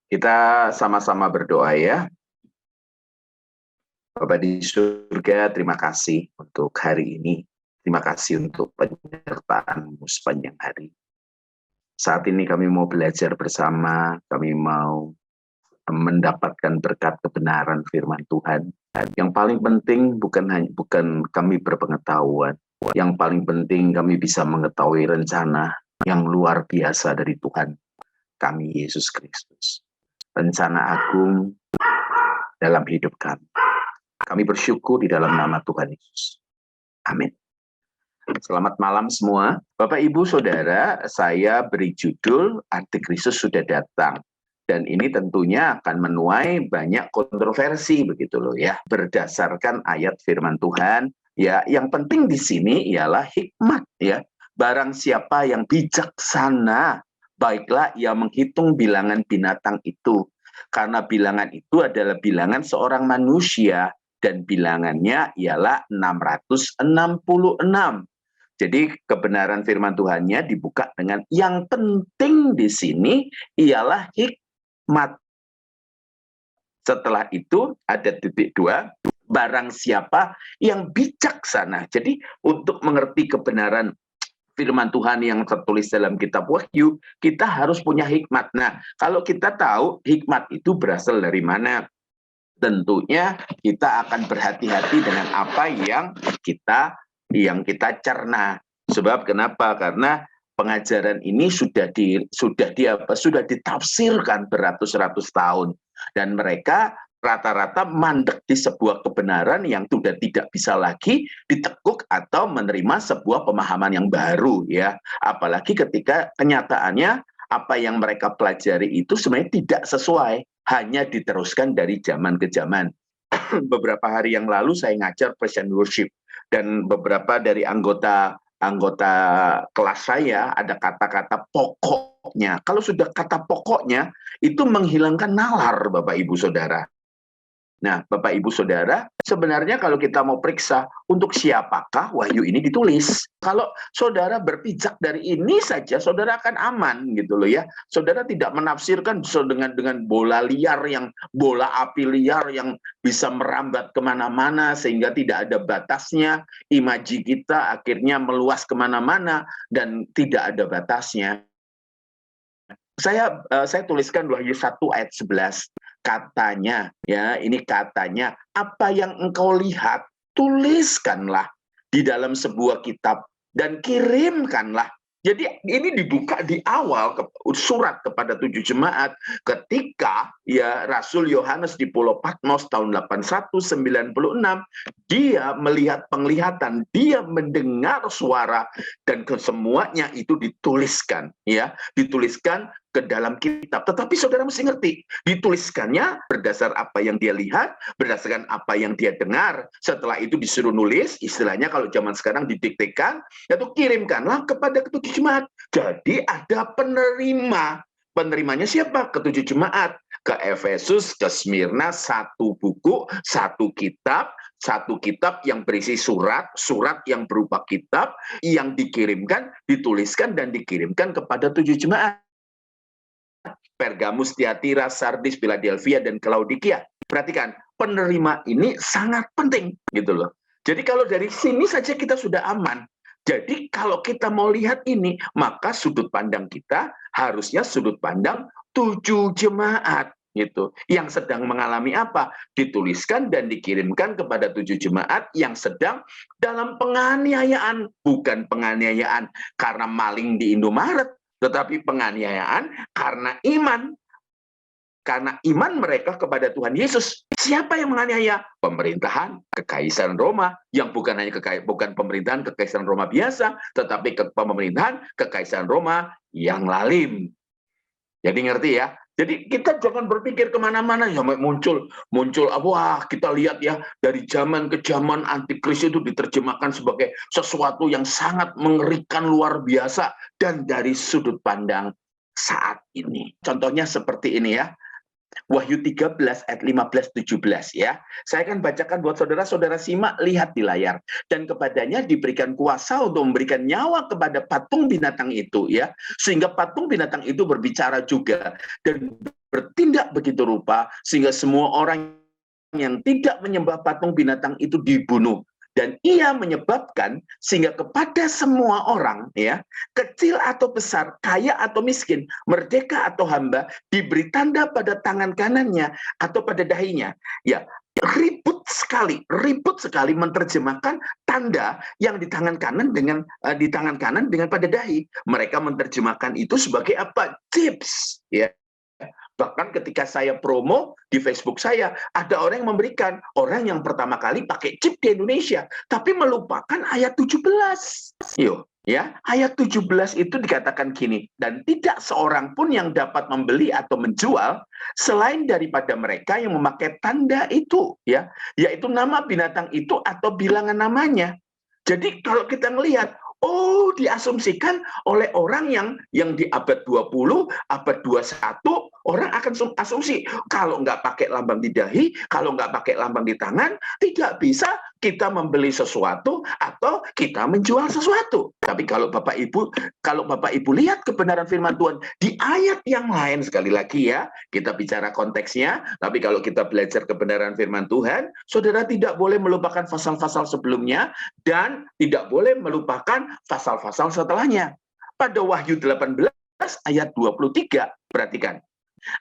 Kita sama-sama berdoa ya. Bapa di surga, terima kasih untuk hari ini. Terima kasih untuk penyertaan-Mu sepanjang hari. Saat ini kami mau belajar bersama, kami mau mendapatkan berkat kebenaran firman Tuhan. Yang paling penting bukan kami berpengetahuan. Yang paling penting kami bisa mengetahui rencana yang luar biasa dari Tuhan kami Yesus Kristus. Rencana agung dalam hidup kami. Kami bersyukur di dalam nama Tuhan Yesus. Amin. Selamat malam semua. Bapak, Ibu, Saudara, saya beri judul Antikristus sudah datang. Dan ini tentunya akan menuai banyak kontroversi begitu loh ya. Berdasarkan ayat firman Tuhan, ya yang penting di sini ialah hikmat ya. Barang siapa yang bijaksana, baiklah ia menghitung bilangan binatang itu. Karena bilangan itu adalah bilangan seorang manusia dan bilangannya ialah 666. Jadi kebenaran firman Tuhannya dibuka dengan yang penting di sini ialah hikmat. Setelah itu ada titik 2, barang siapa yang bijaksana. Jadi untuk mengerti kebenaran firman Tuhan yang tertulis dalam kitab Wahyu, kita harus punya hikmat. Nah, kalau kita tahu hikmat itu berasal dari mana, tentunya kita akan berhati-hati dengan apa yang kita cerna. Sebab kenapa? Karena pengajaran ini sudah ditafsirkan beratus-ratus tahun, dan mereka rata-rata mandek di sebuah kebenaran yang sudah tidak bisa lagi ditekuk atau menerima sebuah pemahaman yang baru ya. Apalagi ketika kenyataannya apa yang mereka pelajari itu sebenarnya tidak sesuai, hanya diteruskan dari zaman ke zaman. Beberapa hari yang lalu saya ngajar praise and worship, dan beberapa dari anggota kelas saya ada kata-kata pokoknya. Kalau sudah kata pokoknya, itu menghilangkan nalar, Bapak Ibu Saudara. Nah, Bapak Ibu Saudara, sebenarnya kalau kita mau periksa untuk siapakah Wahyu ini ditulis. Kalau saudara berpijak dari ini saja, saudara akan aman gitu loh ya. Saudara tidak menafsirkan dengan bola api liar yang bisa merambat kemana-mana sehingga tidak ada batasnya. Imaji kita akhirnya meluas kemana-mana dan tidak ada batasnya. Saya tuliskan Wahyu 1 ayat 11. Katanya, ya ini katanya, apa yang engkau lihat, tuliskanlah di dalam sebuah kitab dan kirimkanlah. Jadi ini dibuka di awal surat kepada 7 jemaat ketika ya Rasul Yohanes di Pulau Patmos tahun 8196, dia melihat penglihatan, dia mendengar suara, dan kesemuanya itu dituliskan ya, dituliskan ke dalam kitab. Tetapi saudara mesti ngerti, dituliskannya berdasar apa yang dia lihat, berdasarkan apa yang dia dengar. Setelah itu disuruh nulis, istilahnya kalau zaman sekarang didiktekan, yaitu kirimkanlah kepada ketujuh jemaat. Jadi ada penerima. Penerimanya siapa? Ketujuh jemaat. Ke Efesus, ke Smyrna, satu buku, satu kitab yang berisi surat yang berupa kitab, yang dikirimkan, dituliskan, dan dikirimkan kepada 7 jemaat. Pergamus, Tiatira, Sardis, Philadelphia, dan Laodikia. Perhatikan, penerima ini sangat penting gitu loh. Jadi kalau dari sini saja kita sudah aman. Jadi kalau kita mau lihat ini, maka sudut pandang kita harusnya sudut pandang 7 jemaat gitu. Yang sedang mengalami apa? Dituliskan dan dikirimkan kepada 7 jemaat yang sedang dalam penganiayaan. Bukan penganiayaan karena maling di Indomaret, tetapi penganiayaan karena iman. Karena iman mereka kepada Tuhan Yesus. Siapa yang menganiaya? Pemerintahan Kekaisaran Roma, yang bukan hanya bukan pemerintahan Kekaisaran Roma biasa, tetapi pemerintahan Kekaisaran Roma yang lalim. Jadi ngerti ya? Jadi kita jangan berpikir kemana-mana sampai muncul wah kita lihat ya, dari zaman ke zaman antikristus itu diterjemahkan sebagai sesuatu yang sangat mengerikan, luar biasa, dan dari sudut pandang saat ini. Contohnya seperti ini ya, Wahyu 13 ayat 15-17 ya. Saya akan bacakan buat saudara-saudara simak, lihat di layar. Dan kepadanya diberikan kuasa untuk memberikan nyawa kepada patung binatang itu ya. Sehingga patung binatang itu berbicara juga dan bertindak begitu rupa sehingga semua orang yang tidak menyembah patung binatang itu dibunuh. Dan ia menyebabkan sehingga kepada semua orang, ya, kecil atau besar, kaya atau miskin, merdeka atau hamba, diberi tanda pada tangan kanannya atau pada dahinya. Ya, ribut sekali menerjemahkan tanda yang di tangan kanan dengan pada dahi. Mereka menerjemahkan itu sebagai apa? Chips, ya. Bahkan ketika saya promo di Facebook saya, ada orang yang memberikan, orang yang pertama kali pakai chip di Indonesia, tapi melupakan ayat 17. Yuk, ya, ayat 17 itu dikatakan gini, dan tidak seorang pun yang dapat membeli atau menjual selain daripada mereka yang memakai tanda itu, ya, yaitu nama binatang itu atau bilangan namanya. Jadi kalau kita melihat, oh, diasumsikan oleh orang yang di abad 20, abad 21, orang akan asumsi, kalau nggak pakai lambang di dahi, kalau nggak pakai lambang di tangan, tidak bisa kita membeli sesuatu atau kita menjual sesuatu. Tapi kalau Bapak Ibu lihat kebenaran firman Tuhan di ayat yang lain, sekali lagi ya, kita bicara konteksnya, tapi kalau kita belajar kebenaran firman Tuhan, saudara tidak boleh melupakan pasal-pasal sebelumnya dan tidak boleh melupakan pasal-pasal setelahnya. Pada Wahyu 18 ayat 23, perhatikan.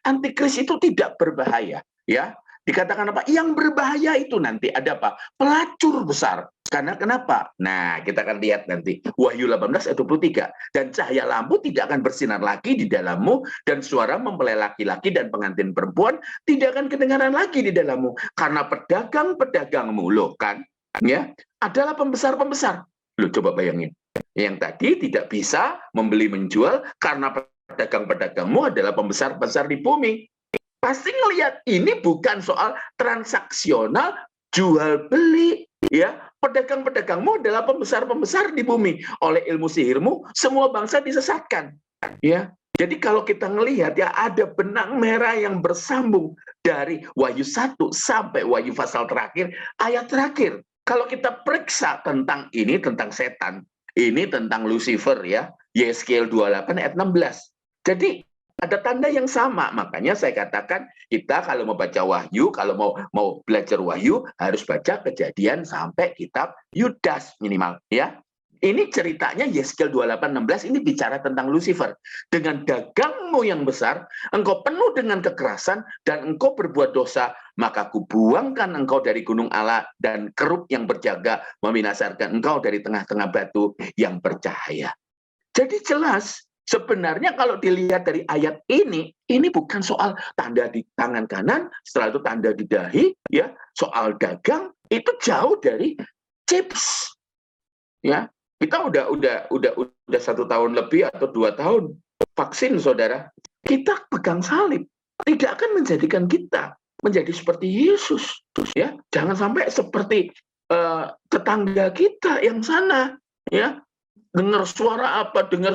Antikris itu tidak berbahaya, ya. Dikatakan apa? Yang berbahaya itu nanti ada apa? Pelacur besar. Karena kenapa? Nah, kita akan lihat nanti. Wahyu 18 ayat 23. Dan cahaya lampu tidak akan bersinar lagi di dalammu, dan suara mempelai laki-laki dan pengantin perempuan tidak akan kedengaran lagi di dalammu. Karena pedagang-pedagangmu, loh kan, ya, adalah pembesar-pembesar. Loh, coba bayangin. Yang tadi tidak bisa membeli menjual karena pedagang-pedagangmu adalah pembesar-besar di bumi. Pasti ngelihat ini bukan soal transaksional jual beli, ya. Pedagang-pedagangmu adalah pembesar-pembesar di bumi. Oleh ilmu sihirmu semua bangsa disesatkan, ya. Jadi kalau kita ngelihat, ya, ada benang merah yang bersambung dari Wahyu 1 sampai Wahyu pasal terakhir, ayat terakhir. Kalau kita periksa tentang ini, tentang setan, ini tentang Lucifer, ya, Yeskiel 28 ayat 16. Jadi ada tanda yang sama, makanya saya katakan kita kalau mau baca Wahyu, kalau mau belajar Wahyu harus baca Kejadian sampai kitab Yudas minimal, ya. Ini ceritanya Yeskiel 28:16 ini bicara tentang Lucifer. Dengan dagangmu yang besar, engkau penuh dengan kekerasan dan engkau berbuat dosa, maka kubuangkan engkau dari gunung Allah dan kerub yang berjaga membinasakan engkau dari tengah-tengah batu yang bercahaya. Jadi jelas, sebenarnya kalau dilihat dari ayat ini bukan soal tanda di tangan kanan, setelah itu tanda di dahi, ya, soal dagang itu jauh dari chips, ya. Kita udah 1 tahun lebih atau 2 tahun vaksin, saudara. Kita pegang salib, tidak akan menjadikan kita menjadi seperti Yesus, ya. Jangan sampai seperti tetangga kita yang sana, ya. Dengar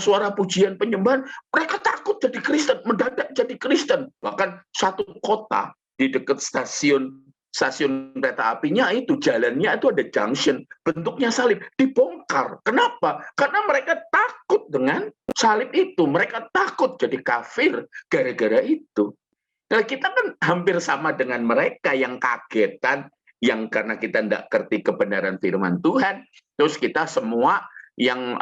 suara pujian penyembahan, mereka takut jadi Kristen, mendadak jadi Kristen. Bahkan satu kota di dekat stasiun kereta apinya itu, jalannya itu ada junction, bentuknya salib, dibongkar. Kenapa? Karena mereka takut dengan salib itu. Mereka takut jadi kafir gara-gara itu. Nah, kita kan hampir sama dengan mereka yang kagetan, yang karena kita tidak ngerti kebenaran firman Tuhan, terus kita semua yang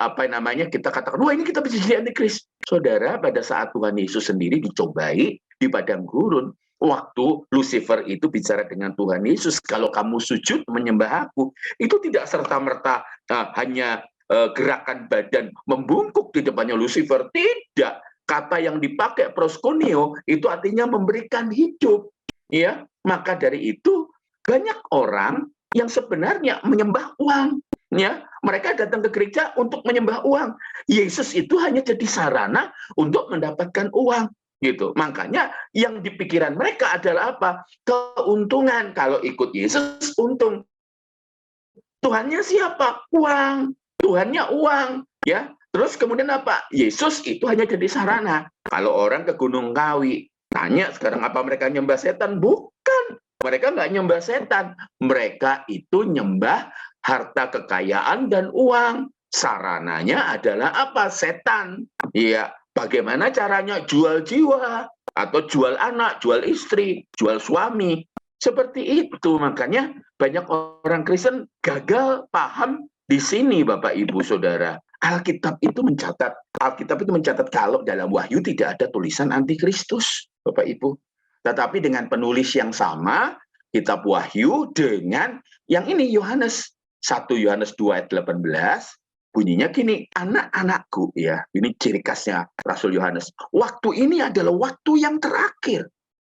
kita katakan, wah, ini kita bisa jadi antikris. Saudara, pada saat Tuhan Yesus sendiri dicobai di padang gurun, waktu Lucifer itu bicara dengan Tuhan Yesus, kalau kamu sujud menyembah aku, itu tidak serta-merta hanya gerakan badan membungkuk di depannya Lucifer. Tidak. Kata yang dipakai proskuneo itu artinya memberikan hidup, ya. Maka dari itu banyak orang yang sebenarnya menyembah uang, ya. Mereka datang ke gereja untuk menyembah uang. Yesus itu hanya jadi sarana untuk mendapatkan uang, gitu. Makanya yang di pikiran mereka adalah apa? Keuntungan. Kalau ikut Yesus untung. Tuhannya siapa? Uang. Tuhannya uang, ya. Terus kemudian apa? Yesus itu hanya jadi sarana. Kalau orang ke Gunung Kawi, tanya sekarang apa mereka nyembah setan? Bukan. Mereka nggak nyembah setan. Mereka itu nyembah harta kekayaan dan uang. Sarananya adalah apa? Setan. Iya. Bagaimana caranya jual jiwa, atau jual anak, jual istri, jual suami. Seperti itu, makanya banyak orang Kristen gagal paham di sini, Bapak Ibu Saudara. Alkitab itu mencatat kalau dalam Wahyu tidak ada tulisan antikristus, Bapak Ibu. Tetapi dengan penulis yang sama, kitab Wahyu dengan yang ini Yohanes 1 Yohanes 2 ayat 18 bunyinya gini, anak-anakku, ya, ini ciri khasnya Rasul Yohanes. Waktu ini adalah waktu yang terakhir.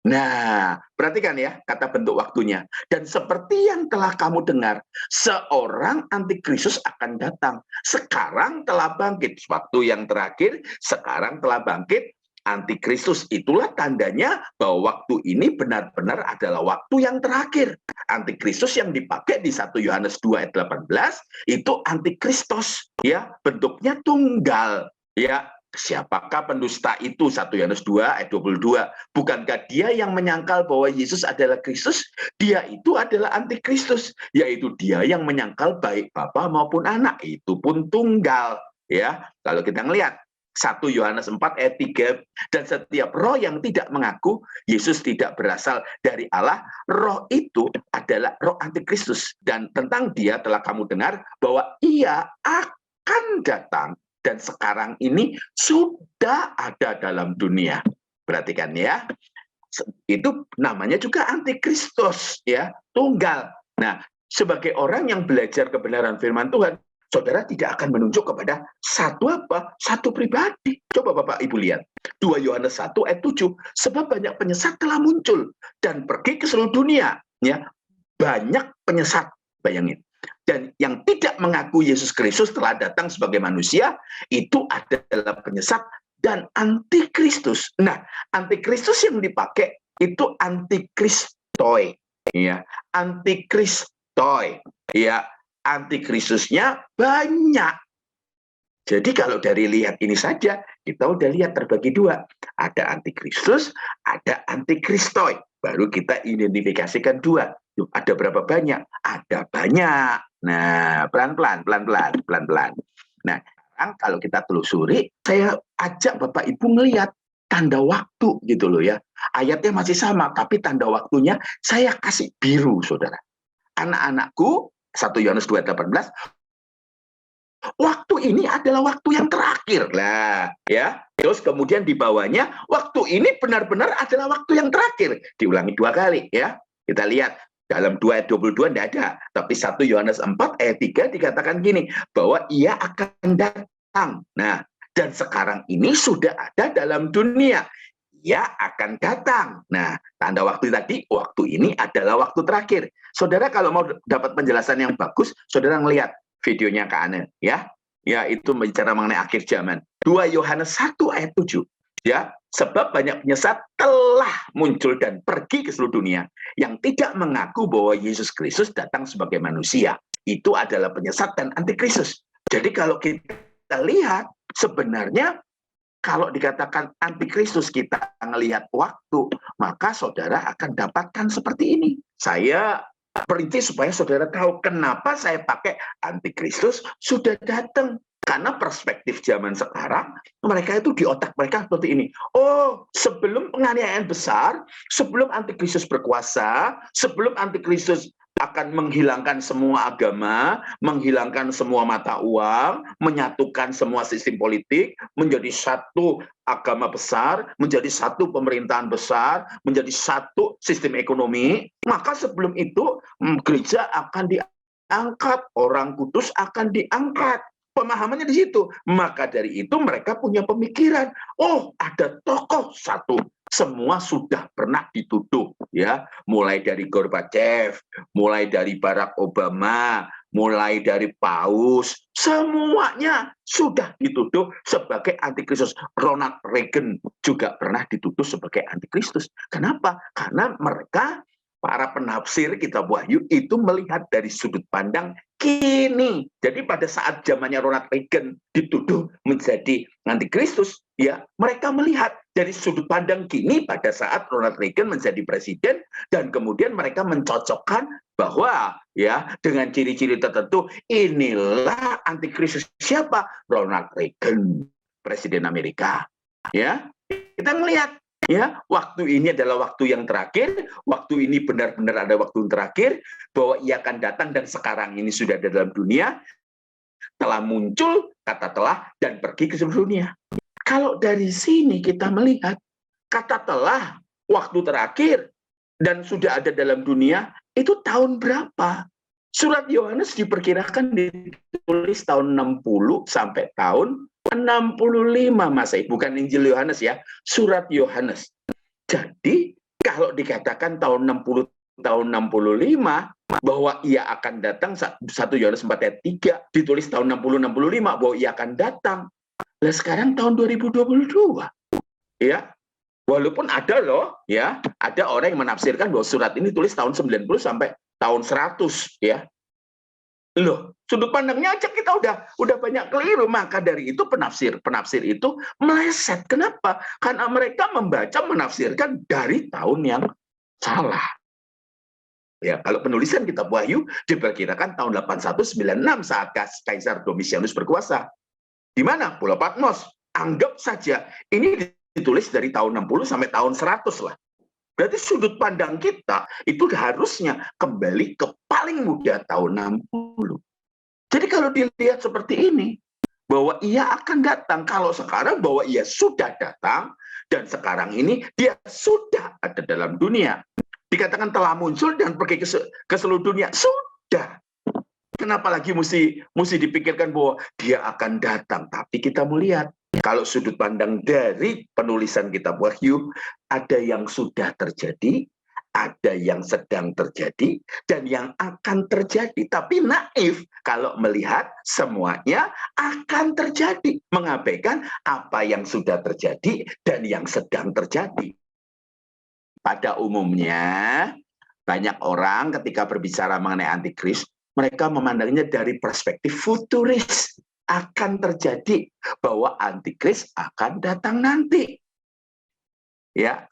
Nah, perhatikan ya kata bentuk waktunya. Dan seperti yang telah kamu dengar, seorang antikristus akan datang. Sekarang telah bangkit. Waktu yang terakhir, sekarang telah bangkit. Antikristus, itulah tandanya bahwa waktu ini benar-benar adalah waktu yang terakhir. Antikristus yang dipakai di 1 Yohanes 2 ayat 18 itu antikristos, ya, bentuknya tunggal, ya. Siapakah pendusta itu? 1 Yohanes 2 ayat 22. Bukankah dia yang menyangkal bahwa Yesus adalah Kristus? Dia itu adalah antikristus, yaitu dia yang menyangkal baik Bapa maupun Anak, itu pun tunggal, ya. Kalau kita ngelihat 1 Yohanes 4 ayat 3, dan setiap roh yang tidak mengaku Yesus tidak berasal dari Allah, roh itu adalah roh antikristus. Dan tentang dia telah kamu dengar bahwa ia akan datang, dan sekarang ini sudah ada dalam dunia. Perhatikan ya, itu namanya juga antikristus, ya, tunggal. Nah, sebagai orang yang belajar kebenaran firman Tuhan, saudara tidak akan menunjuk kepada satu pribadi. Coba Bapak Ibu lihat 2 Yohanes 1 ayat 7, sebab banyak penyesat telah muncul dan pergi ke seluruh dunia, ya. Banyak penyesat, bayangin. Dan yang tidak mengaku Yesus Kristus telah datang sebagai manusia, itu adalah penyesat dan antikristus. Nah, antikristus yang dipakai itu antikristoi, ya, antikristoi, ya, antikristusnya banyak. Jadi kalau dari lihat ini saja, kita udah lihat terbagi dua. Ada antikristus, ada antikristoi. Baru kita identifikasikan dua. Ada berapa banyak? Ada banyak. Nah, pelan-pelan. Nah, sekarang kalau kita telusuri, saya ajak Bapak Ibu melihat tanda waktu gitu loh ya. Ayatnya masih sama, tapi tanda waktunya saya kasih biru, saudara. Anak-anakku, 1 Yohanes 2:18, waktu ini adalah waktu yang terakhir lah, ya. Terus kemudian di bawahnya, waktu ini benar-benar adalah waktu yang terakhir. Diulangi 2 kali, ya. Kita lihat dalam 2 ayat 22 tidak ada, tapi 1 Yohanes 4 ayat 3 dikatakan gini, bahwa ia akan datang. Nah, dan sekarang ini sudah ada dalam dunia. Ia akan datang. Nah, tanda waktu tadi, waktu ini adalah waktu terakhir. Saudara kalau mau dapat penjelasan yang bagus, saudara ngelihat videonya Kak Ane, ya. Ya, itu bicara mengenai akhir zaman. 2 Yohanes 1 ayat 7. Ya, sebab banyak penyesat telah muncul dan pergi ke seluruh dunia yang tidak mengaku bahwa Yesus Kristus datang sebagai manusia. Itu adalah penyesat dan antikristus. Jadi kalau kita lihat sebenarnya kalau dikatakan antikristus kita melihat waktu, maka saudara akan dapatkan seperti ini. Saya perinci supaya saudara tahu kenapa saya pakai antikristus sudah datang. Karena perspektif zaman sekarang, mereka itu di otak mereka seperti ini. Oh, sebelum penganiayaan besar, sebelum antikristus berkuasa, sebelum antikristus akan menghilangkan semua agama, menghilangkan semua mata uang, menyatukan semua sistem politik, menjadi satu agama besar, menjadi satu pemerintahan besar, menjadi satu sistem ekonomi, maka sebelum itu gereja akan diangkat, orang kudus akan diangkat. Pemahamannya di situ. Maka dari itu mereka punya pemikiran, oh ada tokoh satu. Semua sudah pernah dituduh, ya, mulai dari Gorbachev, mulai dari Barack Obama, mulai dari Paus, semuanya sudah dituduh sebagai antikristus. Ronald Reagan juga pernah dituduh sebagai antikristus. Kenapa? Karena mereka, para penafsir kitab Wahyu itu melihat dari sudut pandang kini. Jadi pada saat zamannya Ronald Reagan dituduh menjadi antikristus, ya, mereka melihat dari sudut pandang kini pada saat Ronald Reagan menjadi presiden, dan kemudian mereka mencocokkan bahwa ya dengan ciri-ciri tertentu inilah antikristus. Siapa? Ronald Reagan, presiden Amerika. Ya, kita melihat ya, waktu ini adalah waktu yang terakhir, waktu ini benar-benar ada waktu yang terakhir, bahwa ia akan datang dan sekarang ini sudah ada dalam dunia, telah muncul, kata telah, dan pergi ke seluruh dunia. Kalau dari sini kita melihat, kata telah, waktu terakhir, dan sudah ada dalam dunia, itu tahun berapa? Surat Yohanes diperkirakan ditulis tahun 60 sampai tahun 65 Masehi, bukan Injil Yohanes ya, surat Yohanes. Jadi kalau dikatakan tahun 60 tahun 65 bahwa ia akan datang, 1 Yohanes 4 ayat 3 ditulis tahun 60-65 bahwa ia akan datang. Nah sekarang tahun 2022 ya. Walaupun ada loh ya, ada orang yang menafsirkan bahwa surat ini tulis tahun 90 sampai tahun 100 ya. Loh, sudut pandangnya aja kita udah banyak keliru. Maka dari itu penafsir itu meleset. Kenapa? Karena mereka membaca menafsirkan dari tahun yang salah. Ya, kalau penulisan kitab Wahyu diperkirakan tahun 8196 saat Kaisar Domitianus berkuasa. Di mana? Pulau Patmos. Anggap saja ini ditulis dari tahun 60 sampai tahun 100 lah. Berarti sudut pandang kita itu harusnya kembali ke paling muda tahun 60. Jadi kalau dilihat seperti ini, bahwa ia akan datang, kalau sekarang bahwa ia sudah datang, dan sekarang ini dia sudah ada dalam dunia. Dikatakan telah muncul dan pergi ke seluruh dunia. Sudah. Kenapa lagi mesti dipikirkan bahwa dia akan datang? Tapi kita melihat, kalau sudut pandang dari penulisan kitab Wahyu, ada yang sudah terjadi, ada yang sedang terjadi, dan yang akan terjadi. Tapi naif kalau melihat semuanya akan terjadi. Mengabaikan apa yang sudah terjadi dan yang sedang terjadi. Pada umumnya, banyak orang ketika berbicara mengenai antikris, mereka memandangnya dari perspektif futuris. Akan terjadi bahwa antikris akan datang nanti. Ya,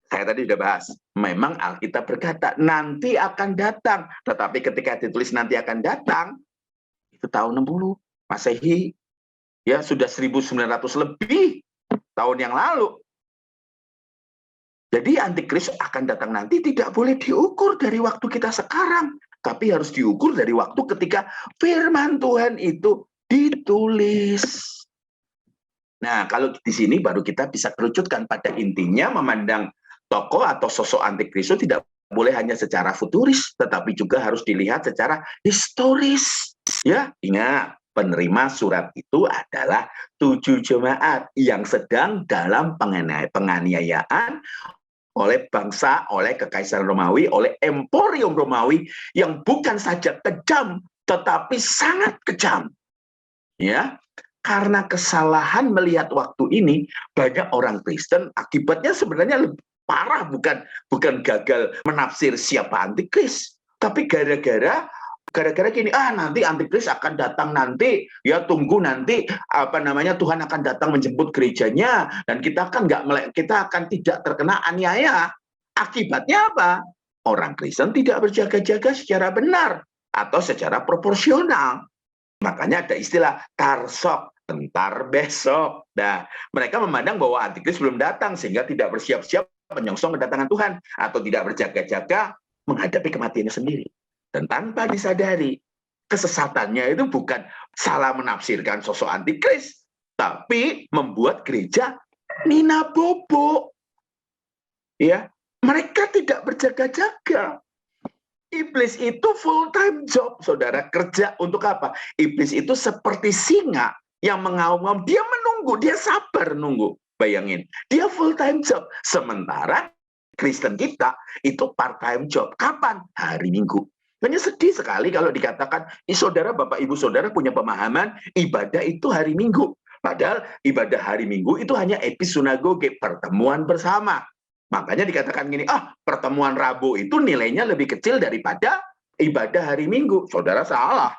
saya tadi sudah bahas. Memang Alkitab berkata nanti akan datang, tetapi ketika ditulis nanti akan datang, itu tahun 60 Masehi. Ya, sudah 1900 lebih tahun yang lalu. Jadi antikris akan datang nanti tidak boleh diukur dari waktu kita sekarang, tapi harus diukur dari waktu ketika firman Tuhan itu ditulis. Nah, kalau di sini baru kita bisa kerucutkan pada intinya, memandang tokoh atau sosok antikris itu tidak boleh hanya secara futuris, tetapi juga harus dilihat secara historis. Ya, ingat, penerima surat itu adalah 7 jemaat yang sedang dalam penganiayaan oleh bangsa, oleh Kekaisaran Romawi, oleh Emporium Romawi yang bukan saja kejam, tetapi sangat kejam. Ya, karena kesalahan melihat waktu ini, banyak orang Kristen akibatnya sebenarnya lebih parah, bukan gagal menafsir siapa antikris, tapi gara-gara gini, nanti antikris akan datang nanti, ya tunggu nanti Tuhan akan datang menjemput gerejanya dan kita akan tidak terkena aniaya. Akibatnya apa? Orang Kristen tidak berjaga-jaga secara benar atau secara proporsional. Makanya ada istilah tarsok, bentar besok. Nah, mereka memandang bahwa antikris belum datang sehingga tidak bersiap-siap menyongsong kedatangan Tuhan atau tidak berjaga-jaga menghadapi kematiannya sendiri. Dan tanpa disadari, kesesatannya itu bukan salah menafsirkan sosok antikris, tapi membuat gereja nina bobo. Ya, mereka tidak berjaga-jaga. Iblis itu full time job, saudara. Kerja untuk apa? Iblis itu seperti singa yang mengaum-ngaum. Dia menunggu, dia sabar nunggu. Bayangin, dia full time job. Sementara Kristen kita itu part time job. Kapan? Hari Minggu. Hanya sedih sekali kalau dikatakan, saudara, bapak, ibu, saudara punya pemahaman ibadah itu hari Minggu. Padahal ibadah hari Minggu itu hanya episinagoge, pertemuan bersama. Makanya dikatakan gini, pertemuan Rabu itu nilainya lebih kecil daripada ibadah hari Minggu. Saudara salah.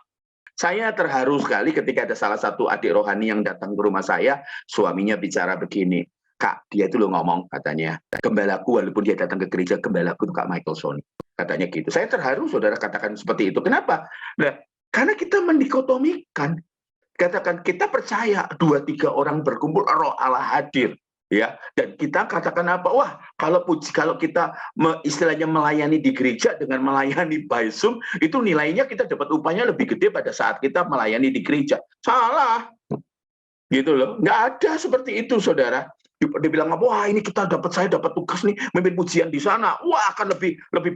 Saya terharu sekali ketika ada salah satu adik rohani yang datang ke rumah saya, suaminya bicara begini, Kak, dia itu ngomong katanya, gembalaku walaupun dia datang ke gereja, gembalaku itu Kak Michael Sony. Katanya gitu. Saya terharu saudara katakan seperti itu. Kenapa? Nah, karena kita mendikotomikan. Katakan kita percaya 2-3 orang berkumpul, roh Allah hadir. Ya, dan kita katakan apa? Wah, kalau kita istilahnya melayani di gereja dengan melayani by Zoom, itu nilainya kita dapat upahnya lebih gede pada saat kita melayani di gereja. Salah, gitu loh. Nggak ada seperti itu, saudara. Dibilang apa? Wah, ini saya dapat tugas nih, memimpin pujian di sana. Wah, akan lebih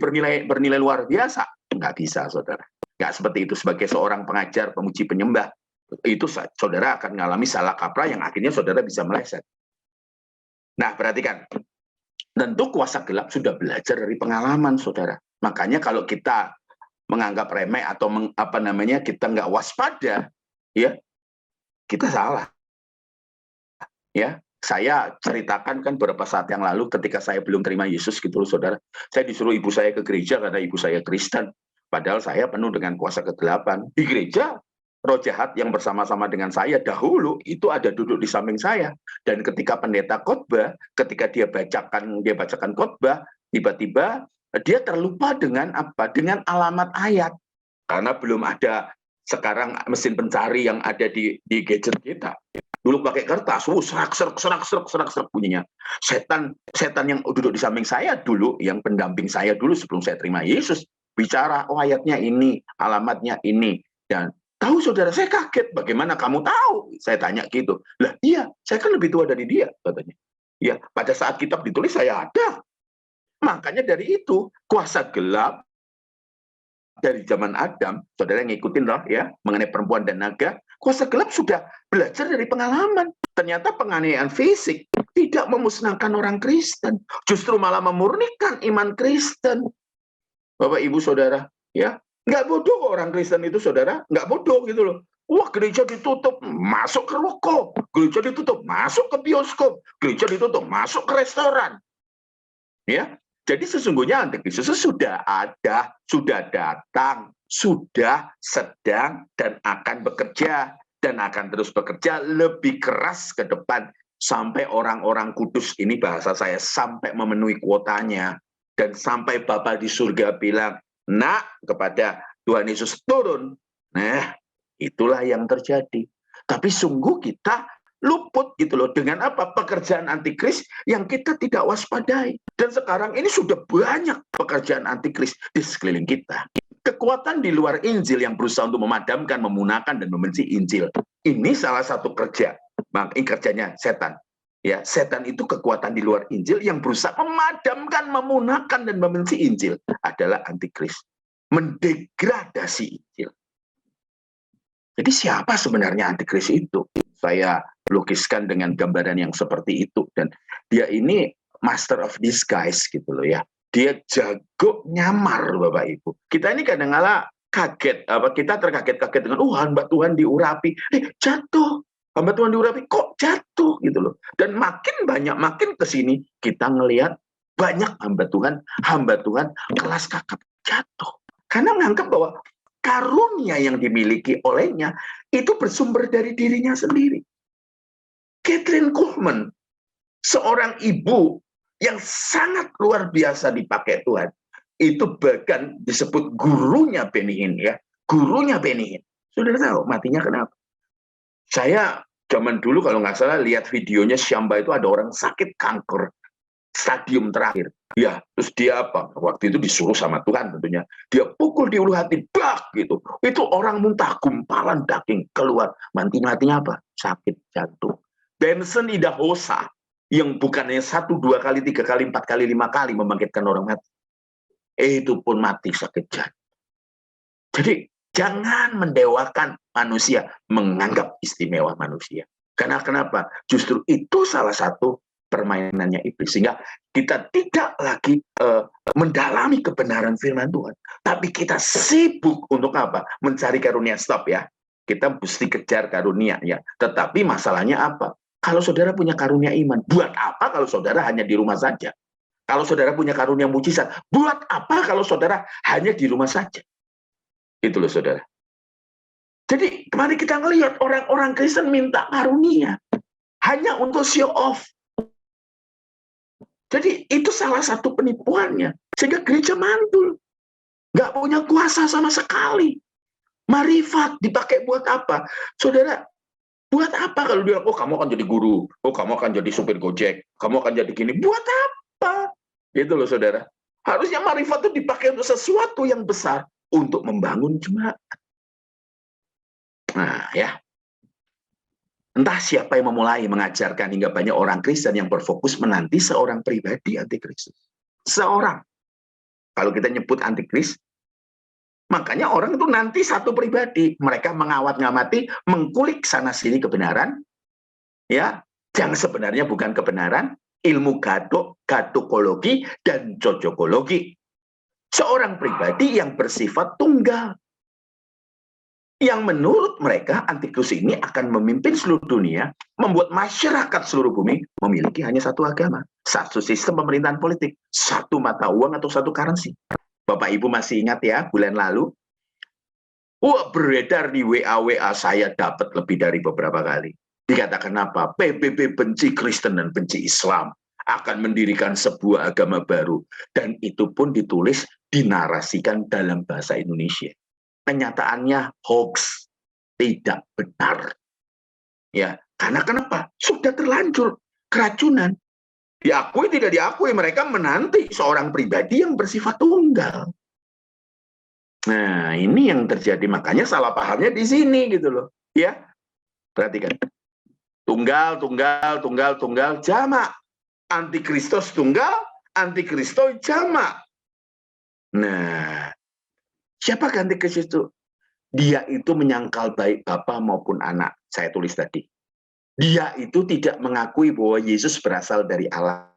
bernilai luar biasa. Nggak bisa, saudara. Nggak seperti itu. Sebagai seorang pengajar, pemuji, penyembah, itu saudara akan mengalami salah kaprah yang akhirnya saudara bisa meleset. Nah, perhatikan. Tentu kuasa gelap sudah belajar dari pengalaman, saudara. Makanya kalau kita menganggap remeh atau kita nggak waspada, ya kita salah. Ya, saya ceritakan kan beberapa saat yang lalu ketika saya belum terima Yesus gitu loh, saudara. Saya disuruh ibu saya ke gereja karena ibu saya Kristen. Padahal saya penuh dengan kuasa kegelapan. Di gereja, roh jahat yang bersama-sama dengan saya dahulu itu ada duduk di samping saya. Dan ketika pendeta khotbah, ketika dia bacakan khotbah, tiba-tiba dia terlupa dengan apa? Dengan alamat ayat. Karena belum ada sekarang mesin pencari yang ada di gadget kita. Dulu pakai kertas, serak bunyinya. Setan yang duduk di samping saya dulu, yang pendamping saya dulu sebelum saya terima Yesus, bicara, oh ayatnya ini, alamatnya ini. Dan tahu saudara, saya kaget, bagaimana kamu tahu? Saya tanya gitu. Lah iya, saya kan lebih tua dari dia, katanya. Ya, pada saat kitab ditulis saya ada. Makanya dari itu, kuasa gelap dari zaman Adam, saudara ngikutin loh ya, mengenai perempuan dan naga, kuasa gelap sudah belajar dari pengalaman. Ternyata penganiayaan fisik tidak memusnahkan orang Kristen, justru malah memurnikan iman Kristen. Bapak, Ibu, Saudara, ya, nggak bodoh orang Kristen itu, saudara, nggak bodoh gitu loh. Wah, gereja ditutup, masuk ke ruko. Gereja ditutup, masuk ke bioskop. Gereja ditutup, masuk ke restoran. Ya, jadi sesungguhnya antikristus sudah ada, sudah datang, sudah sedang dan akan bekerja dan akan terus bekerja lebih keras ke depan sampai orang-orang kudus ini, bahasa saya, sampai memenuhi kuotanya dan sampai Bapa di surga bilang, "Nak," kepada Tuhan Yesus, "turun." Nah, itulah yang terjadi. Tapi sungguh kita luput gitu loh dengan apa? Pekerjaan antikris yang kita tidak waspadai. Dan sekarang ini sudah banyak pekerjaan antikris di sekeliling kita. Kekuatan di luar Injil yang berusaha untuk memadamkan, memunahkan, dan membenci Injil. Ini salah satu kerja. Ini kerjanya setan. Ya, setan itu kekuatan di luar Injil yang berusaha memadamkan, memunahkan, dan membenci Injil. Adalah antikris. Mendegradasi Injil. Jadi siapa sebenarnya antikris itu? Saya lukiskan dengan gambaran yang seperti itu. Dan dia ini master of disguise gitu loh ya. Dia jago nyamar, Bapak Ibu. Kita ini kadang-kala kaget, kita terkaget-kaget dengan hamba Tuhan diurapi, jatuh. Hamba Tuhan diurapi, kok jatuh gitu loh. Dan makin banyak, makin kesini kita ngelihat banyak hamba Tuhan kelas kakap jatuh. Karena menganggap bahwa karunia yang dimiliki olehnya itu bersumber dari dirinya sendiri. Kathryn Kuhlman, seorang ibu yang sangat luar biasa dipakai Tuhan, itu bahkan disebut gurunya Benny Hinn ya, gurunya Benny Hinn. Sudah tahu matinya kenapa? Saya zaman dulu kalau nggak salah lihat videonya Syamba, itu ada orang sakit kanker stadium terakhir. Ya, terus dia apa? Waktu itu disuruh sama Tuhan tentunya. Dia pukul di ulu hati, bak gitu. Itu orang muntah, gumpalan daging keluar. Mati-matinya apa? Sakit jantung. Benson Idahosa, yang bukannya 1, 2 kali, 3 kali, 4 kali, 5 kali membangkitkan orang mati. Itu pun mati sakit jantung. Jadi, jangan mendewakan manusia, menganggap istimewa manusia. Karena kenapa? Justru itu salah satu permainannya iblis, sehingga kita tidak lagi mendalami kebenaran firman Tuhan, tapi kita sibuk untuk apa? Mencari karunia. Stop ya, kita mesti kejar karunia ya. Tetapi masalahnya apa? Kalau saudara punya karunia iman, buat apa kalau saudara hanya di rumah saja? Kalau saudara punya karunia mujizat, buat apa kalau saudara hanya di rumah saja? Itu loh saudara. Jadi mari kita ngelihat orang-orang Kristen minta karunia hanya untuk show off. Jadi itu salah satu penipuannya. Sehingga gereja mantul. Nggak punya kuasa sama sekali. Marifat dipakai buat apa? Saudara, Buat apa kalau dia, oh kamu akan jadi guru, oh kamu akan jadi supir Gojek, kamu akan jadi gini. Buat apa? Gitu loh saudara. Harusnya marifat itu dipakai untuk sesuatu yang besar, untuk membangun jemaat. Nah ya, entah siapa yang memulai mengajarkan hingga banyak orang Kristen yang berfokus menanti seorang pribadi antikristus. Seorang. Kalau kita nyebut antikris, makanya orang itu nanti satu pribadi. Mereka mengawat-ngamati, mengkulik sana-sini kebenaran, ya, yang sebenarnya bukan kebenaran, ilmu gadokologi dan cocokologi. Seorang pribadi yang bersifat tunggal. Yang menurut mereka antikristus ini akan memimpin seluruh dunia, membuat masyarakat seluruh bumi memiliki hanya satu agama, satu sistem pemerintahan politik, satu mata uang atau satu currency. Bapak Ibu masih ingat ya, bulan lalu, wah beredar di WA saya dapat lebih dari beberapa kali. Dikatakan apa? PBB benci Kristen dan benci Islam, akan mendirikan sebuah agama baru. Dan itu pun ditulis, dinarasikan dalam bahasa Indonesia. Kenyataannya hoax, tidak benar. Ya, karena kenapa? Sudah terlanjur keracunan. Diakui tidak diakui, mereka menanti seorang pribadi yang bersifat tunggal. Nah, ini yang terjadi, makanya salah pahamnya di sini gitu loh. Ya, perhatikan. Tunggal, jamak. Antikristus tunggal, antikristus jamak. Nah, siapa antikristus itu? Dia itu menyangkal baik Bapa maupun anak. Saya tulis tadi. Dia itu tidak mengakui bahwa Yesus berasal dari Allah.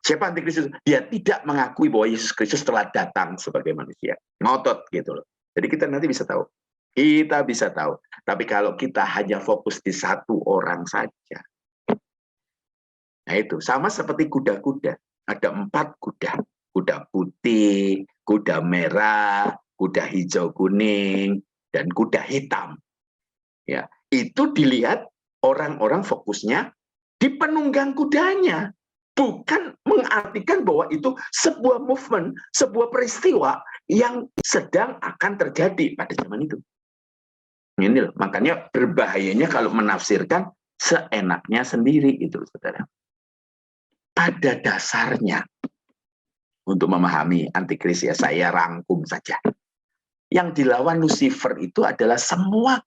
Siapa antikristus? Dia tidak mengakui bahwa Yesus Kristus telah datang sebagai manusia. Ngotot gitu loh. Jadi kita nanti bisa tahu. Kita bisa tahu. Tapi kalau kita hanya fokus di satu orang saja. Nah itu, sama seperti kuda-kuda. Ada 4 kuda. Kuda putih, kuda merah, kuda hijau kuning, dan kuda hitam. Ya, itu dilihat orang-orang fokusnya di penunggang kudanya. Bukan mengartikan bahwa itu sebuah movement, sebuah peristiwa yang sedang akan terjadi pada zaman itu. Ini loh, makanya berbahayanya kalau menafsirkan seenaknya sendiri itu, saudara. Pada dasarnya, untuk memahami antikris ya, saya rangkum saja. Yang dilawan Lucifer itu adalah semua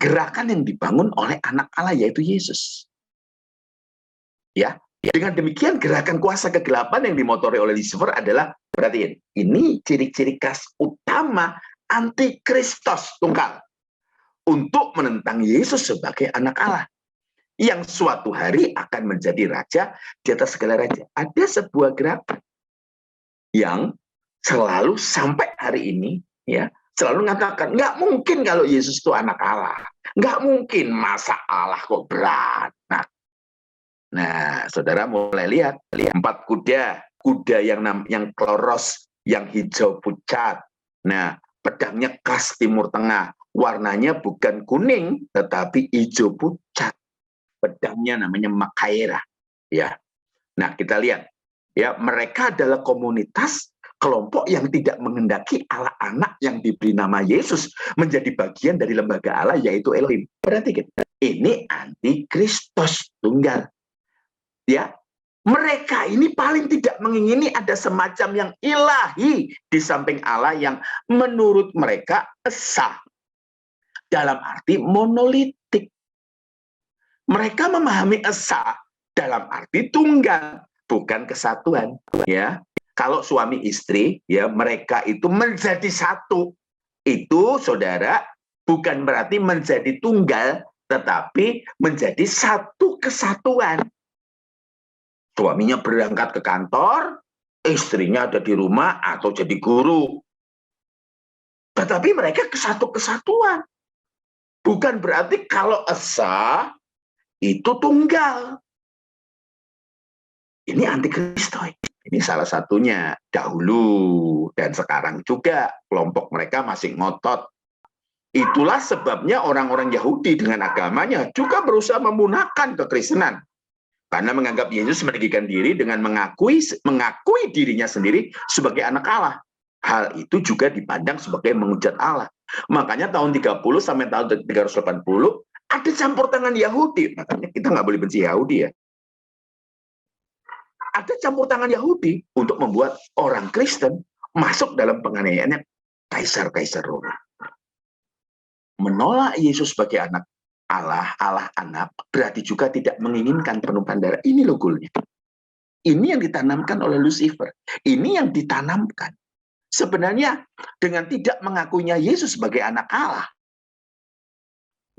gerakan yang dibangun oleh anak Allah, yaitu Yesus. Ya, dengan demikian gerakan kuasa kegelapan yang dimotori oleh Lucifer adalah, perhatiin, ini ciri-ciri khas utama antikristos tunggal untuk menentang Yesus sebagai anak Allah yang suatu hari akan menjadi raja di atas segala raja. Ada sebuah gerakan yang selalu sampai hari ini ya selalu mengatakan nggak mungkin kalau Yesus itu anak Allah, nggak mungkin, masa Allah kok berat. Nah, saudara mulai lihat 4 kuda yang kloros, yang hijau pucat. Nah, pedangnya khas Timur Tengah, warnanya bukan kuning tetapi hijau pucat. Pedangnya namanya Makaira. Ya, nah kita lihat ya, mereka adalah komunitas kelompok yang tidak menghendaki Allah anak yang diberi nama Yesus menjadi bagian dari lembaga Allah, yaitu Elohim. Perhatikan, ini antikristos tunggal. Ya, mereka ini paling tidak mengingini ada semacam yang ilahi di samping Allah yang menurut mereka esa, dalam arti monolitik. Mereka memahami esa dalam arti tunggal, bukan kesatuan. Ya, kalau suami istri, ya mereka itu menjadi satu. Itu, saudara, bukan berarti menjadi tunggal, tetapi menjadi satu kesatuan. Suaminya berangkat ke kantor, istrinya ada di rumah atau jadi guru. Tetapi mereka kesatuan. Bukan berarti kalau esa itu tunggal. Ini antikristos. Ini salah satunya. Dahulu dan sekarang juga kelompok mereka masih ngotot. Itulah sebabnya orang-orang Yahudi dengan agamanya juga berusaha memunahkan kekristenan. Karena menganggap Yesus meninggikan diri dengan mengakui dirinya sendiri sebagai anak Allah. Hal itu juga dipandang sebagai menghujat Allah. Makanya tahun 30 sampai tahun 380 ada campur tangan Yahudi. Makanya kita nggak boleh benci Yahudi ya. Ada campur tangan Yahudi untuk membuat orang Kristen masuk dalam penganiayaannya kaisar-kaisar Roma. Menolak Yesus sebagai anak Allah, Allah anak, berarti juga tidak menginginkan penumpahan darah. Ini loh goalnya. Ini yang ditanamkan oleh Lucifer. Ini yang ditanamkan. Sebenarnya dengan tidak mengakuinya Yesus sebagai anak Allah,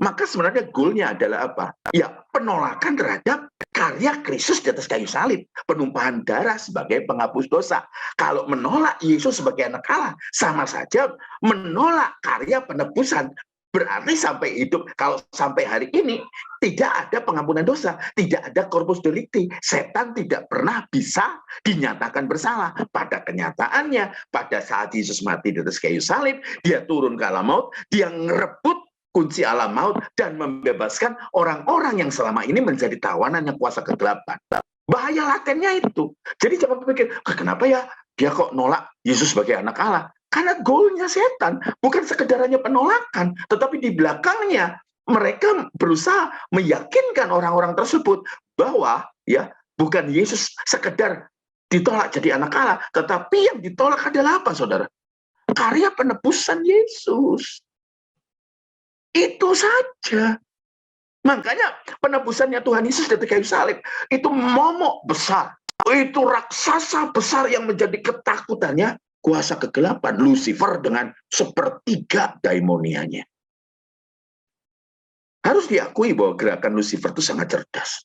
maka sebenarnya goalnya adalah apa? Ya, penolakan terhadap karya Kristus di atas kayu salib. Penumpahan darah sebagai penghapus dosa. Kalau menolak Yesus sebagai anak Allah, sama saja menolak karya penebusan. Berarti sampai hidup, kalau sampai hari ini, tidak ada pengampunan dosa. Tidak ada corpus delicti. Setan tidak pernah bisa dinyatakan bersalah. Pada kenyataannya, pada saat Yesus mati di atas kayu salib, dia turun ke alam maut, dia ngerebut kunci alam maut dan membebaskan orang-orang yang selama ini menjadi tawanan yang kuasa kegelapan. Bahaya latennya itu. Jadi jangan berpikir, kenapa ya dia kok nolak Yesus sebagai anak Allah? Karena goalnya setan, bukan sekedar hanya penolakan, tetapi di belakangnya mereka berusaha meyakinkan orang-orang tersebut bahwa ya bukan Yesus sekedar ditolak jadi anak Allah, tetapi yang ditolak adalah apa, saudara? Karya penebusan Yesus. Itu saja. Makanya penebusannya Tuhan Yesus dari kayu salib itu momok besar. Itu raksasa besar yang menjadi ketakutannya kuasa kegelapan, Lucifer dengan sepertiga daimonianya. Harus diakui bahwa gerakan Lucifer itu sangat cerdas.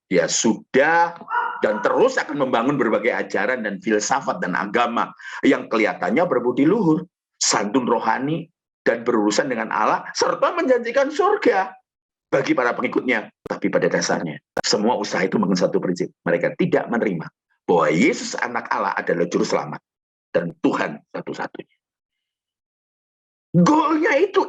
Dia sudah dan terus akan membangun berbagai ajaran dan filsafat dan agama yang kelihatannya berbudi luhur, santun rohani, dan berurusan dengan Allah, serta menjanjikan surga bagi para pengikutnya. Tapi pada dasarnya, semua usaha itu menggunakan satu prinsip. Mereka tidak menerima bahwa Yesus anak Allah adalah juru selamat dan Tuhan satu-satunya. Goalnya itu.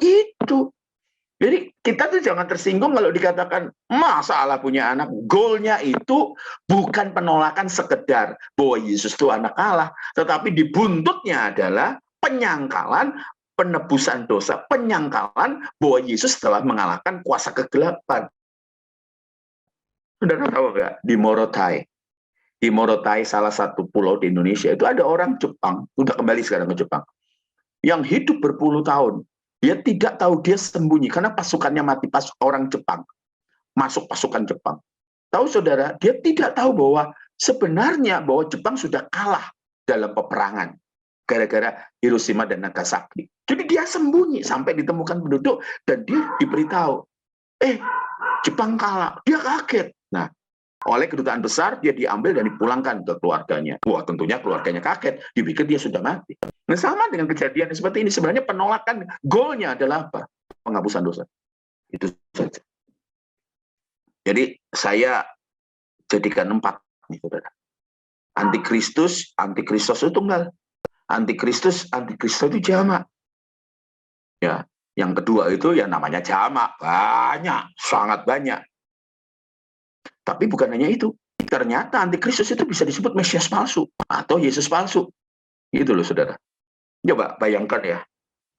Jadi kita tuh jangan tersinggung kalau dikatakan masa Allah punya anak. Goalnya itu bukan penolakan sekedar bahwa Yesus itu anak Allah, tetapi di buntutnya adalah penyangkalan penebusan dosa, penyangkalan bahwa Yesus telah mengalahkan kuasa kegelapan. Saudara tahu nggak, di Morotai, salah satu pulau di Indonesia, itu ada orang Jepang, udah kembali sekarang ke Jepang, yang hidup berpuluh tahun. Dia tidak tahu, dia sembunyi, karena pasukannya mati, orang Jepang, masuk pasukan Jepang. Tahu saudara, dia tidak tahu bahwa sebenarnya bahwa Jepang sudah kalah dalam peperangan, gara-gara Hiroshima dan Nagasaki. Jadi dia sembunyi, sampai ditemukan penduduk, dan dia diberitahu, Jepang kalah. Dia kaget. Nah, oleh kedutaan besar, dia diambil dan dipulangkan ke keluarganya. Wah, tentunya keluarganya kaget. Dipikir dia sudah mati. Nah, sama dengan kejadian seperti ini. Sebenarnya penolakan, goalnya adalah apa? Penghapusan dosa. Itu saja. Jadi, saya jadikan 4 nih, saudara. Antikristus itu tunggal. Antikristus itu jamak. Ya, yang kedua itu yang namanya jamak. Banyak, sangat banyak. Tapi bukan hanya itu. Ternyata antikristus itu bisa disebut Mesias palsu atau Yesus palsu. Gitu loh, saudara. Coba bayangkan ya,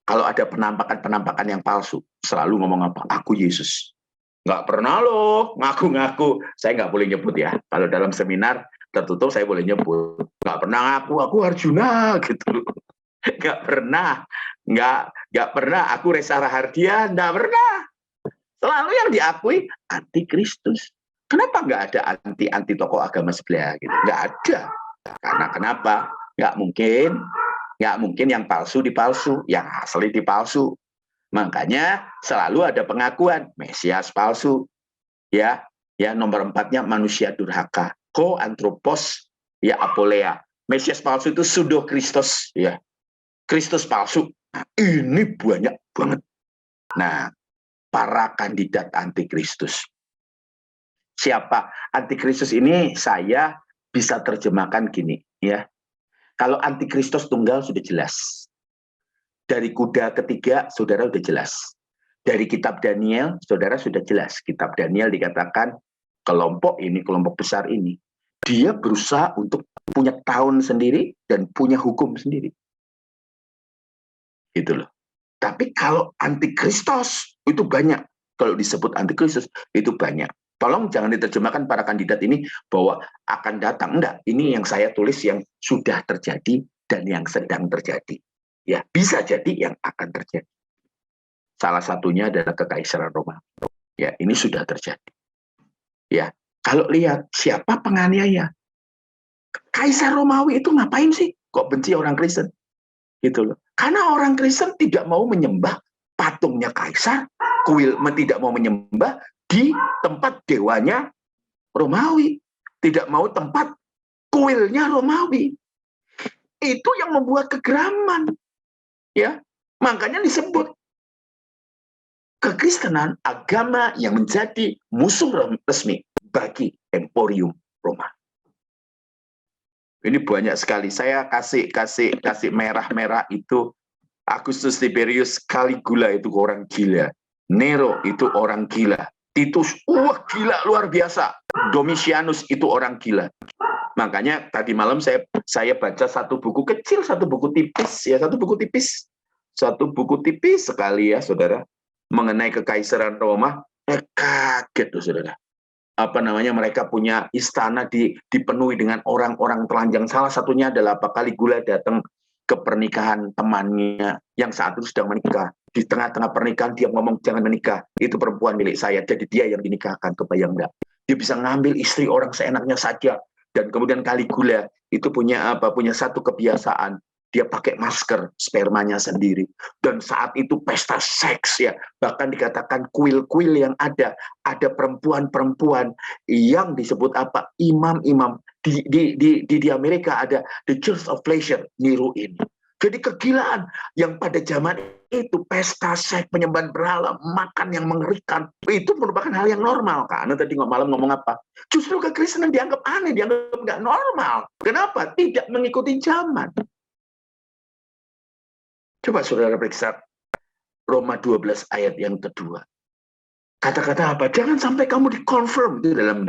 kalau ada penampakan-penampakan yang palsu, selalu ngomong apa? Aku Yesus. Nggak pernah loh ngaku-ngaku. Saya nggak boleh nyebut ya. Kalau dalam seminar tertutup saya boleh nyebut. Nggak pernah ngaku, aku Arjuna gitu. Nggak pernah aku Resa Rahardian. Nggak pernah. Selalu yang diakui antikristus. Kenapa nggak ada anti tokoh agama sebelah gitu? Nggak ada. Karena kenapa? Nggak mungkin yang palsu dipalsu, yang asli dipalsu. Makanya selalu ada pengakuan Mesias palsu. Ya, nomor 4-nya manusia durhaka. Koantropos, ya apolea. Mesias palsu itu pseudo Kristus, ya. Kristus palsu. Nah, ini banyak banget. Nah, para kandidat antikristus. Siapa antikristus ini? Saya bisa terjemahkan gini, ya. Kalau antikristus tunggal sudah jelas. Dari kuda ketiga, saudara sudah jelas. Dari kitab Daniel, saudara sudah jelas. Kitab Daniel dikatakan kelompok besar ini, dia berusaha untuk punya tahun sendiri dan punya hukum sendiri. gitu loh. Tapi kalau antikristos itu banyak. Kalau disebut antikristos itu banyak. Tolong jangan diterjemahkan para kandidat ini bahwa akan datang. Enggak, ini yang saya tulis yang sudah terjadi dan yang sedang terjadi. Ya, bisa jadi yang akan terjadi. Salah satunya adalah kekaisaran Roma. Ya, ini sudah terjadi. Ya, kalau lihat siapa penganiaya? Kaisar Romawi itu ngapain sih? Kok benci orang Kristen? Gitu loh. Karena orang Kristen tidak mau menyembah patungnya kaisar, tidak mau menyembah di tempat dewanya Romawi, tidak mau tempat kuilnya Romawi. Itu yang membuat kegeraman, ya. Makanya disebut kekristenan agama yang menjadi musuh resmi bagi Emporium Roma. Ini banyak sekali. Saya kasih merah-merah itu. Augustus Tiberius Caligula itu orang gila. Nero itu orang gila. Titus, gila luar biasa. Domitianus itu orang gila. Makanya tadi malam saya baca satu buku kecil, satu buku tipis sekali ya, saudara, mengenai kekaisaran Roma. Kaget tuh, saudara. Mereka punya istana dipenuhi dengan orang-orang telanjang. Salah satunya adalah Caligula datang ke pernikahan temannya yang saat itu sedang menikah. Di tengah-tengah pernikahan dia ngomong, jangan menikah, itu perempuan milik saya. Jadi dia yang dinikahkan, kebayang nggak? Dia bisa ngambil istri orang seenaknya saja. Dan kemudian Caligula itu punya satu kebiasaan. Dia pakai masker, spermanya sendiri. Dan saat itu pesta seks ya. Bahkan dikatakan kuil-kuil yang ada perempuan-perempuan yang disebut imam-imam. Di Amerika ada The Church of Pleasure, niru ini. Jadi kegilaan yang pada zaman itu pesta seks, penyembahan berhala, makan yang mengerikan, itu merupakan hal yang normal. Karena tadi malam ngomong apa? Justru kekristenan dianggap aneh, dianggap nggak normal. Kenapa? Tidak mengikuti zaman. Coba saudara periksa Roma 12 ayat yang kedua. Kata-kata apa? Jangan sampai kamu dikonfirm itu dalam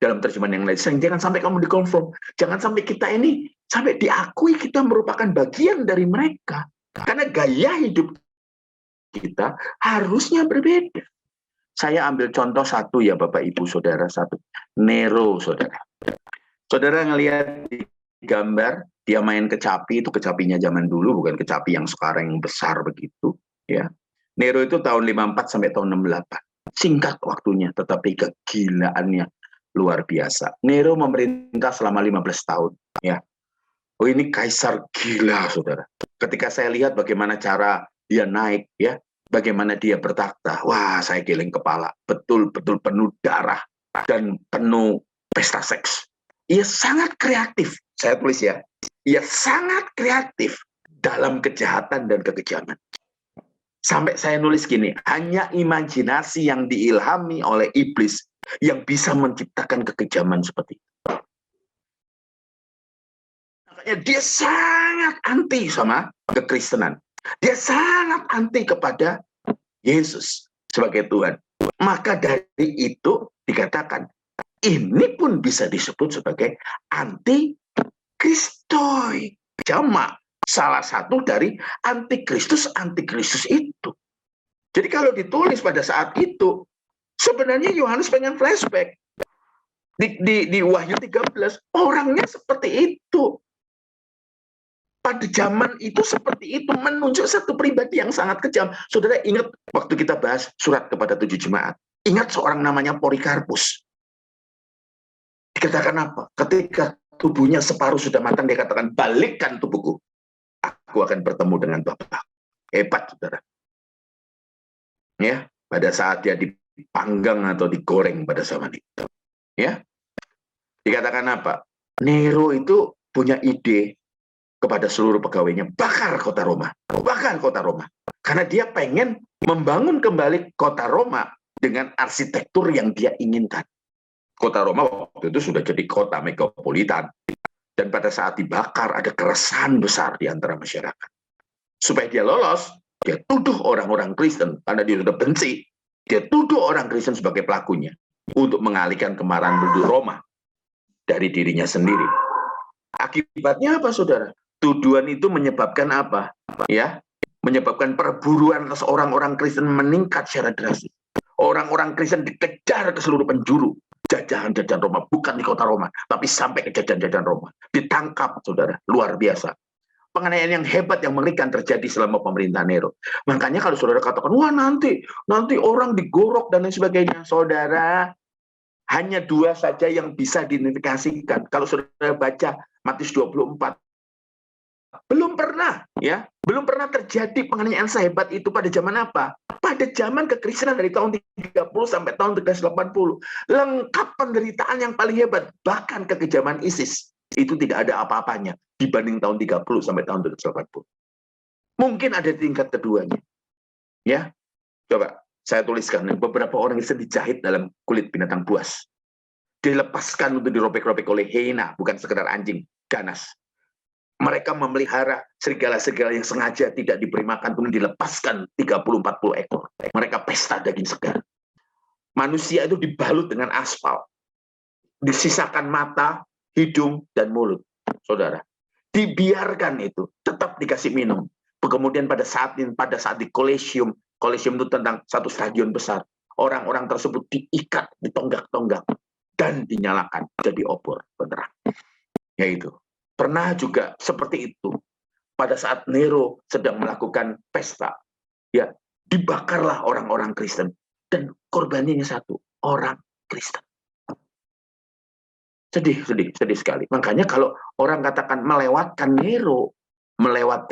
terjemahan yang lain. Jangan sampai kamu dikonfirm. Jangan sampai kita ini sampai diakui kita merupakan bagian dari mereka. Karena gaya hidup kita harusnya berbeda. Saya ambil contoh satu ya Bapak Ibu Saudara, satu. Nero, saudara. Saudara ngelihat di gambar dia main kecapi, itu kecapinya zaman dulu, bukan kecapi yang sekarang yang besar begitu ya. Nero itu tahun 54 sampai tahun 68. Singkat waktunya tetapi kegilaannya luar biasa. Nero memerintah selama 15 tahun ya. Oh, ini kaisar gila, saudara. Ketika saya lihat bagaimana cara dia naik ya, bagaimana dia bertakhta, wah saya geleng kepala. Betul-betul penuh darah dan penuh pesta seks. Ia sangat kreatif, saya tulis ya. Ia sangat kreatif dalam kejahatan dan kekejaman. Sampai saya nulis gini, hanya imajinasi yang diilhami oleh iblis yang bisa menciptakan kekejaman seperti itu. Makanya dia sangat anti sama kekristenan. Dia sangat anti kepada Yesus sebagai Tuhan. Maka dari itu dikatakan, ini pun bisa disebut sebagai antikristoi. Jamak, salah satu dari antikristus itu. Jadi kalau ditulis pada saat itu, sebenarnya Yohanes pengen flashback. Di Wahyu 13, orangnya seperti itu. Pada zaman itu seperti itu, menunjuk satu pribadi yang sangat kejam. Saudara ingat waktu kita bahas surat kepada 7 jemaat. Ingat seorang namanya Polikarpus. Dikatakan apa? Ketika tubuhnya separuh sudah matang, dia katakan, balikkan tubuhku. Aku akan bertemu dengan Bapa. Hebat, saudara. Ya, pada saat dia dipanggang atau digoreng pada zaman itu. Ya, dikatakan apa? Nero itu punya ide kepada seluruh pegawainya, bakar kota Roma. Bakar kota Roma. Karena dia pengen membangun kembali kota Roma dengan arsitektur yang dia inginkan. Kota Roma waktu itu sudah jadi kota metropolitan. Dan pada saat dibakar ada keresahan besar di antara masyarakat. Supaya dia lolos, dia tuduh orang-orang Kristen karena dia sudah benci. Dia tuduh orang Kristen sebagai pelakunya untuk mengalihkan kemarahan penduduk Roma dari dirinya sendiri. Akibatnya apa, saudara? Tuduhan itu menyebabkan apa? Ya, menyebabkan perburuan atas orang-orang Kristen meningkat secara drastis. Orang-orang Kristen dikejar ke seluruh penjuru jajahan-jajahan Roma, bukan di kota Roma, tapi sampai ke jajahan-jajahan Roma. Ditangkap, saudara, luar biasa. Penganiayaan yang hebat, yang mengerikan terjadi selama pemerintahan Nero. Makanya kalau saudara katakan, wah nanti orang digorok dan lain sebagainya, saudara, hanya dua saja yang bisa diidentifikasikan. Kalau saudara baca Matius 24, belum pernah terjadi penganiayaan sehebat itu pada zaman apa? Pada zaman kekristenan dari tahun 30 sampai tahun 380. Lengkap penderitaan yang paling hebat. Bahkan kekejaman ISIS itu tidak ada apa-apanya dibanding tahun 30 sampai tahun 380. Mungkin ada tingkat keduanya. Ya, coba saya tuliskan, beberapa orang Kristen dijahit dalam kulit binatang buas. Dilepaskan untuk dirobek-robek oleh hyena, bukan sekedar anjing, ganas. Mereka memelihara serigala-serigala yang sengaja tidak diberi makan, kemudian dilepaskan 30-40 ekor. Mereka pesta daging segar. Manusia itu dibalut dengan aspal. Disisakan mata, hidung, dan mulut. Saudara, dibiarkan itu, tetap dikasih minum. Kemudian pada saat di Kolesium itu tentang satu stadion besar. Orang-orang tersebut diikat, ditonggak-tonggak, dan dinyalakan jadi obor penerang. Yaitu. Pernah juga seperti itu pada saat Nero sedang melakukan pesta, ya dibakarlah orang-orang Kristen dan korbannya satu orang Kristen. Sedih sekali. Makanya kalau orang katakan melewatkan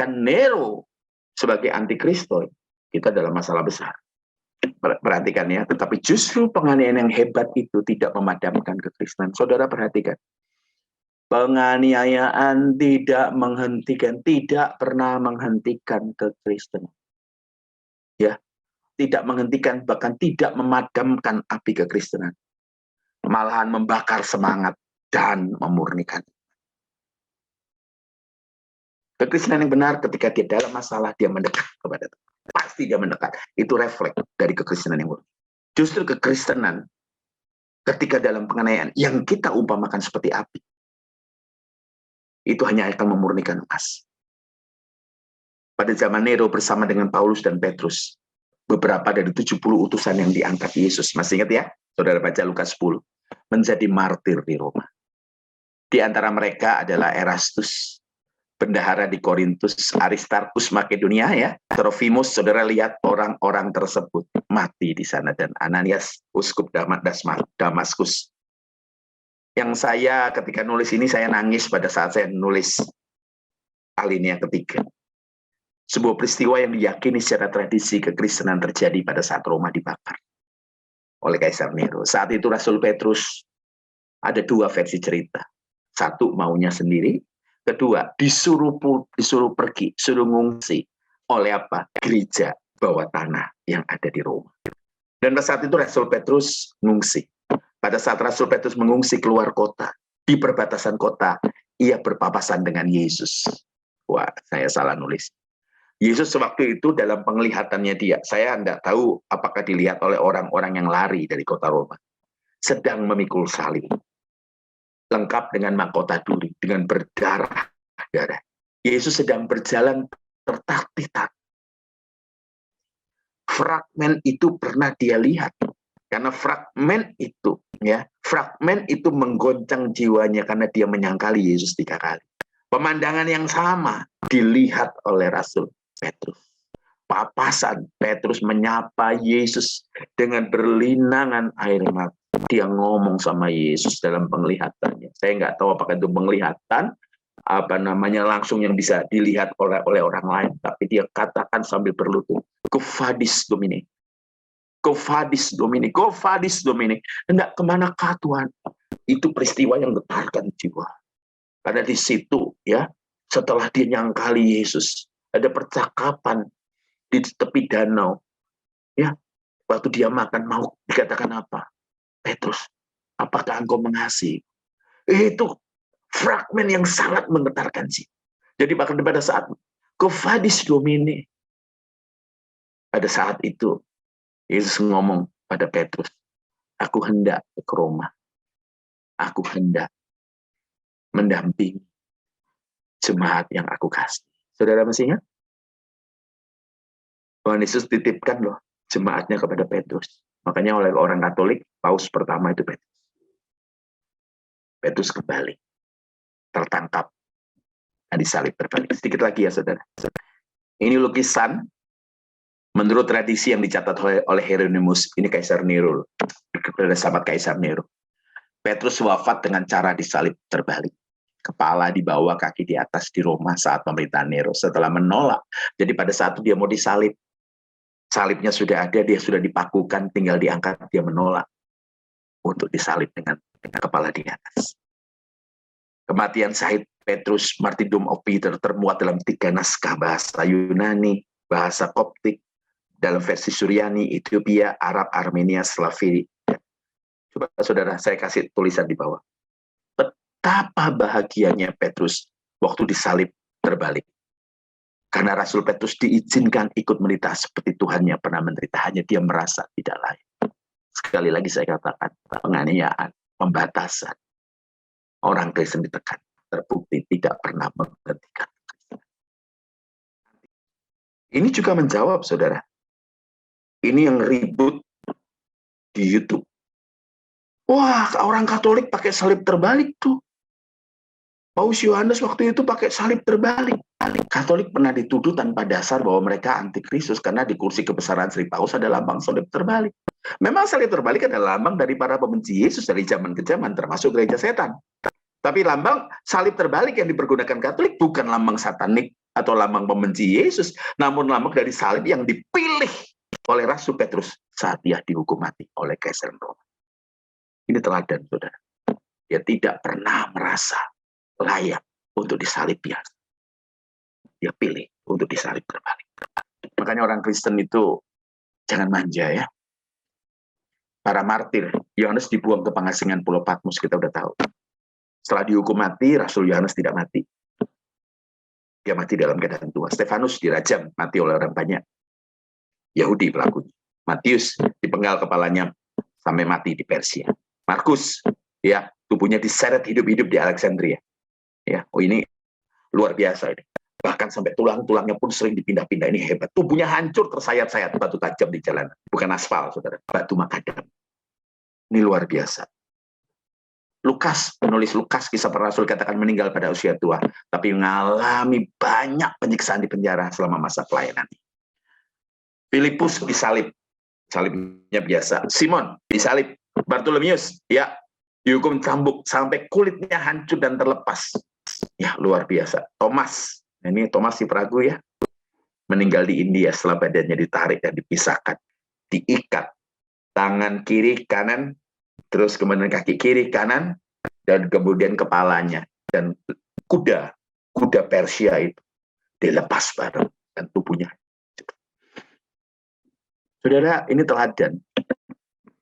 Nero sebagai antikristo, kita dalam masalah besar. Perhatikan ya, tetapi justru penganiayaan yang hebat itu tidak memadamkan kekristenan. Saudara perhatikan. Penganiayaan tidak pernah menghentikan kekristenan. Ya, tidak menghentikan, bahkan tidak memadamkan api kekristenan. Malahan membakar semangat dan memurnikan. Kekristenan yang benar ketika dia dalam masalah, dia mendekat kepada Tuhan. Pasti dia mendekat. Itu refleks dari kekristenan yang murni. Justru kekristenan ketika dalam penganiayaan yang kita umpamakan seperti api, itu hanya akan memurnikan emas. Pada zaman Nero bersama dengan Paulus dan Petrus, beberapa dari 70 utusan yang diangkat Yesus, masih ingat ya? Saudara baca Lukas 10, menjadi martir di Roma. Di antara mereka adalah Erastus, bendahara di Korintus, Aristarkus Makedonia ya, Trofimus, saudara lihat orang-orang tersebut mati di sana, dan Ananias, uskup Damaskus. Yang saya ketika nulis ini, saya nangis pada saat saya nulis alinea ketiga. Sebuah peristiwa yang diyakini secara tradisi kekristenan terjadi pada saat Roma dibakar oleh Kaisar Nero. Saat itu Rasul Petrus ada dua versi cerita. Satu maunya sendiri, kedua disuruh pergi, suruh ngungsi oleh apa? Gereja bawah tanah yang ada di Roma. Dan pada saat itu Rasul Petrus ngungsi. Pada saat Rasul Petrus mengungsi keluar kota, di perbatasan kota, ia berpapasan dengan Yesus. Wah, saya salah nulis. Yesus sewaktu itu dalam penglihatannya dia, saya tidak tahu apakah dilihat oleh orang-orang yang lari dari kota Roma, sedang memikul salib. Lengkap dengan mahkota duri, dengan berdarah-darah. Yesus sedang berjalan tertatih-tatih. Fragmen itu pernah dia lihat. Karena fragmen itu menggoncang jiwanya karena dia menyangkali Yesus 3 kali. Pemandangan yang sama dilihat oleh Rasul Petrus. Papasan Petrus menyapa Yesus dengan berlinangan air mata. Dia ngomong sama Yesus dalam penglihatannya. Saya nggak tahu apakah itu penglihatan langsung yang bisa dilihat oleh orang lain, tapi dia katakan sambil berlutut, Kufadis Domini. Kufadis Domini, Kufadis Domini. Hendak kemanakah Tuhan? Itu peristiwa yang getarkan jiwa. Karena di situ ya, setelah dia nyangkali Yesus, ada percakapan di tepi danau. Ya, waktu dia makan mau dikatakan apa? Petrus, apakah engkau mengasihi? Itu fragmen yang sangat menggetarkan sih. Jadi bahkan pada saat Kufadis Domini, pada saat itu Yesus ngomong pada Petrus, aku hendak ke Roma. Aku hendak mendampingi jemaat yang aku kasih. Saudara masih ingat? Tuhan Yesus titipkan loh jemaatnya kepada Petrus. Makanya oleh orang Katolik, paus pertama itu Petrus. Petrus kembali, tertangkap, dan disalib terbalik. Sedikit lagi ya saudara. Ini lukisan, menurut tradisi yang dicatat oleh Hieronymus, ini Kaisar Nero, sahabat Kaisar Nero. Petrus wafat dengan cara disalib terbalik. Kepala di bawah, kaki di atas di Roma saat pemerintahan Nero. Setelah menolak, jadi pada saat itu dia mau disalib, salibnya sudah ada, dia sudah dipakukan, tinggal diangkat, dia menolak untuk disalib dengan kepala di atas. Kematian Syahid Petrus, Martyrdom of Peter, termuat dalam 3 naskah bahasa Yunani, bahasa Koptik, dalam versi Suryani, Ethiopia, Arab, Armenia, Slaveri. Coba saudara, saya kasih tulisan di bawah. Betapa bahagianya Petrus waktu disalib terbalik. Karena Rasul Petrus diizinkan ikut menderita seperti Tuhannya pernah menderita, hanya dia merasa tidak layak. Sekali lagi saya katakan, penganiayaan, pembatasan, orang Kristen ditekan, terbukti tidak pernah menghentikan. Ini juga menjawab, saudara. Ini yang ribut di YouTube. Wah, orang Katolik pakai salib terbalik tuh. Paus Yohanes waktu itu pakai salib terbalik. Katolik pernah dituduh tanpa dasar bahwa mereka antikristus karena di kursi kebesaran Sri Paus ada lambang salib terbalik. Memang salib terbalik adalah lambang dari para pembenci Yesus dari zaman ke zaman, termasuk gereja setan. Tapi lambang salib terbalik yang dipergunakan Katolik bukan lambang satanik atau lambang pembenci Yesus, namun lambang dari salib yang dipilih oleh Rasul Petrus saat dia dihukum mati oleh Kaisar Roma. Ini teladan, saudara. Dia tidak pernah merasa layak untuk disalib biasa. Dia pilih untuk disalib terbalik. Makanya orang Kristen itu jangan manja ya. Para martir, Yohanes dibuang ke pengasingan Pulau Patmos, kita udah tahu. Setelah dihukum mati, Rasul Yohanes tidak mati. Dia mati dalam keadaan tua. Stefanus dirajam, mati oleh orang banyak. Yahudi pelakunya. Matius dipenggal kepalanya sampai mati di Persia. Markus, ya, tubuhnya diseret hidup-hidup di Alexandria. Ya, oh ini luar biasa ini. Bahkan sampai tulang-tulangnya pun sering dipindah-pindah. Ini hebat. Tubuhnya hancur, tersayat-sayat, batu tajam di jalan. Bukan aspal, saudara. Batu makadam. Ini luar biasa. Lukas, penulis Lukas, kisah para rasul, katakan meninggal pada usia tua. Tapi mengalami banyak penyiksaan di penjara selama masa pelayanan. Filipus disalib. Salibnya biasa. Simon disalib. Bartolomeus, ya, dihukum cambuk sampai kulitnya hancur dan terlepas. Ya, luar biasa. Thomas, ini Thomas si peragu ya, meninggal di India setelah badannya ditarik dan dipisahkan, diikat tangan kiri kanan, terus kemudian kaki kiri kanan, dan kemudian kepalanya, dan kuda Persia itu dilepas bareng dan tubuhnya. Saudara, ini teladan.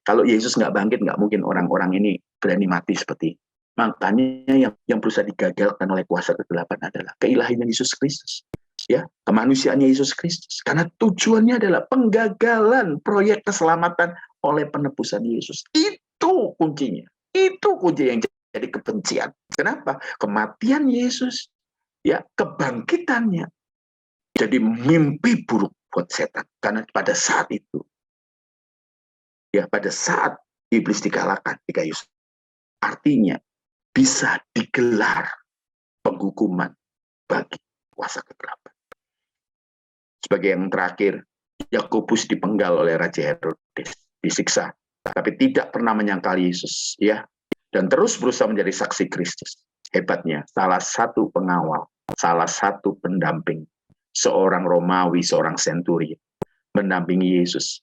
Kalau Yesus nggak bangkit, nggak mungkin orang-orang ini berani mati seperti ini. Makanya yang berusaha digagalkan oleh kuasa kegelapan adalah keilahian Yesus Kristus. Ya, kemanusiaannya Yesus Kristus. Karena tujuannya adalah penggagalan proyek keselamatan oleh penebusan Yesus. Itu kuncinya. Itu kunci yang jadi kebencian. Kenapa? Kematian Yesus, ya, kebangkitannya jadi mimpi buruk buat setan. Karena pada saat itu, ya, pada saat iblis dikalahkan di kayu, artinya bisa digelar penghukuman bagi kuasa kegelapan. Sebagai yang terakhir, Yakobus dipenggal oleh Raja Herodes, disiksa, tapi tidak pernah menyangkal Yesus, ya, dan terus berusaha menjadi saksi Kristus. Hebatnya, salah satu pengawal, salah satu pendamping, seorang Romawi, seorang senturion, mendampingi Yesus.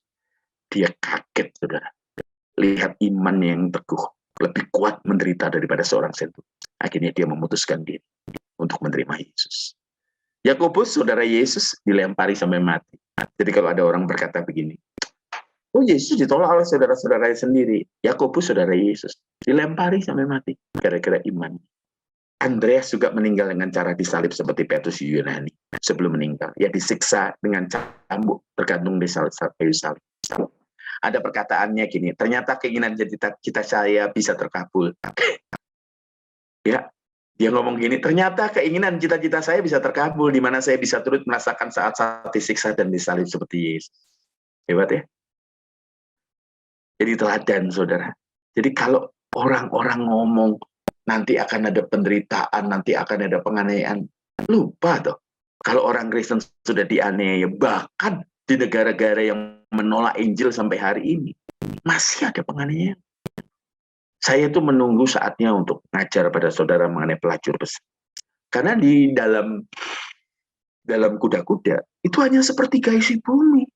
Dia kaget, saudara. Lihat iman yang teguh, lebih kuat menderita daripada seorang senturion. Akhirnya dia memutuskan diri untuk menerima Yesus. Yakobus, saudara Yesus, dilempari sampai mati. Jadi kalau ada orang berkata begini, oh Yesus ditolak oleh saudara-saudaranya sendiri. Yakobus, saudara Yesus, dilempari sampai mati. Gara-gara iman. Andreas juga meninggal dengan cara disalib seperti Petrus Yunani. Sebelum meninggal, ia disiksa dengan cambuk tergantung di kayu salib. Ada perkataannya gini, ternyata keinginan cita saya bisa terkabul. Ya, Dia ngomong gini, ternyata keinginan cita-cita saya bisa terkabul, di mana saya bisa turut merasakan saat-saat disiksa dan disalib seperti Yesus. Hebat ya? Jadi teladan, saudara. Jadi kalau orang-orang ngomong, nanti akan ada penderitaan, nanti akan ada penganiayaan, lupa toh. Kalau orang Kristen sudah dianiaya, bahkan di negara-negara yang menolak Injil sampai hari ini, masih ada penganiayaan. Saya tuh menunggu saatnya untuk ngajar pada saudara mengenai pelacur besar. Karena di dalam kuda-kuda, itu hanya sepertiga isi bumi.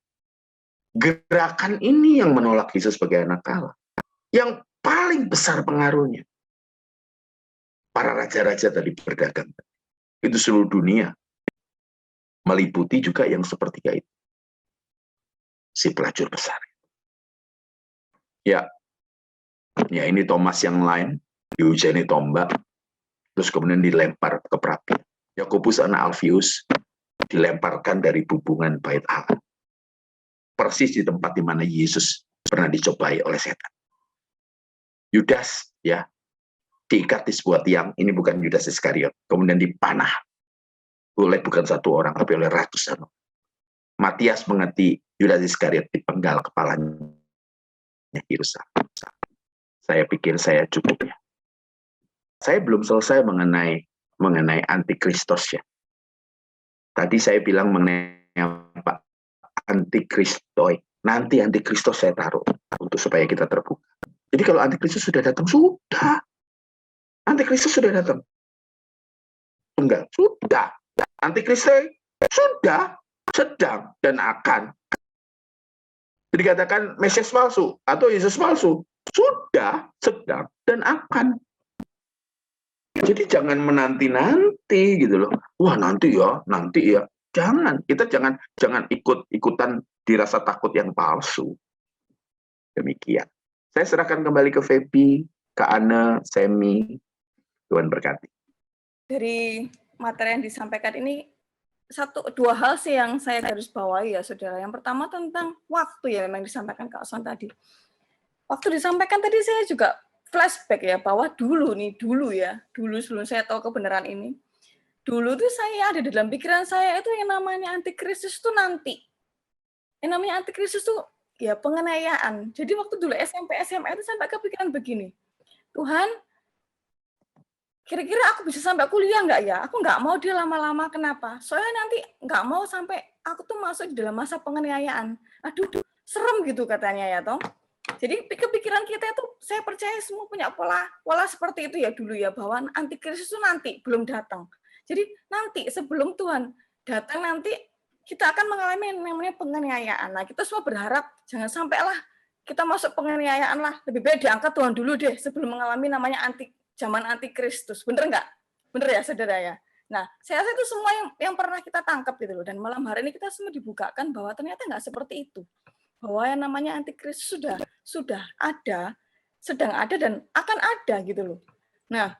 Gerakan ini yang menolak Yesus sebagai anak Allah. Yang paling besar pengaruhnya. Para raja-raja tadi berdagang. Itu seluruh dunia. Meliputi juga yang sepertiga itu. Si pelacur besar. Ya, ini Thomas yang lain. Dihujani tombak. Terus kemudian dilempar ke perapian. Yakobus anak Alfius dilemparkan dari bubungan bait Allah. Persis di tempat di mana Yesus pernah dicobai oleh setan. Yudas ya diikat di sebuah tiang, ini bukan Yudas Iskariot, kemudian dipanah oleh bukan satu orang tapi oleh ratusan. Matias mengerti Yudas Iskariot dipenggal kepalanya Yerusalem. Saya pikir saya cukup ya. Saya belum selesai mengenai antikristos ya. Tadi saya bilang mengenai apa? Antikristoi. Nanti antikristos saya taruh untuk supaya kita terbuka. Jadi kalau antikristus sudah datang, sudah. Antikristus sudah datang. Enggak, sudah. Antikristus sudah, sedang, dan akan. Jadi katakan Mesias palsu atau Yesus palsu. Sudah, sedang, dan akan. Jadi jangan menanti-nanti gitu loh. Wah nanti ya. Jangan, kita jangan ikut-ikutan dirasa takut yang palsu. Demikian. Saya serahkan kembali ke Febi, ke Anne, Semi. Tuhan berkati. Dari materi yang disampaikan ini, dua hal sih yang saya garis bawahi ya saudara. Yang pertama tentang waktu ya, memang disampaikan Kak Son tadi. Waktu disampaikan tadi saya juga flashback ya, bahwa dulu sebelum saya tahu kebenaran ini, dulu tuh saya ada di dalam pikiran saya itu yang namanya antikristus itu nanti. Yang namanya antikristus itu ya penganiayaan. Jadi waktu dulu SMP, SMA itu sampai kepikiran begini, Tuhan, kira-kira aku bisa sampai kuliah nggak ya? Aku nggak mau dia lama-lama, kenapa? Soalnya nanti nggak mau sampai aku tuh masuk di dalam masa penganiayaan. Aduh, serem gitu katanya ya, toh. Jadi kepikiran kita itu, saya percaya semua punya pola seperti itu ya dulu ya, bahwa antikristus itu nanti belum datang. Jadi nanti sebelum Tuhan datang nanti kita akan mengalami yang namanya penganiayaan. Nah, kita semua berharap jangan sampailah kita masuk penganiayaan lah. Lebih baik diangkat Tuhan dulu deh sebelum mengalami namanya zaman antikristus. Bener nggak? Bener ya saudara ya? Nah, saya rasa itu semua yang pernah kita tangkap gitu loh. Dan malam hari ini kita semua dibukakan bahwa ternyata nggak seperti itu. Bahwa yang namanya antikristus sudah ada, sedang ada, dan akan ada gitu loh. Nah,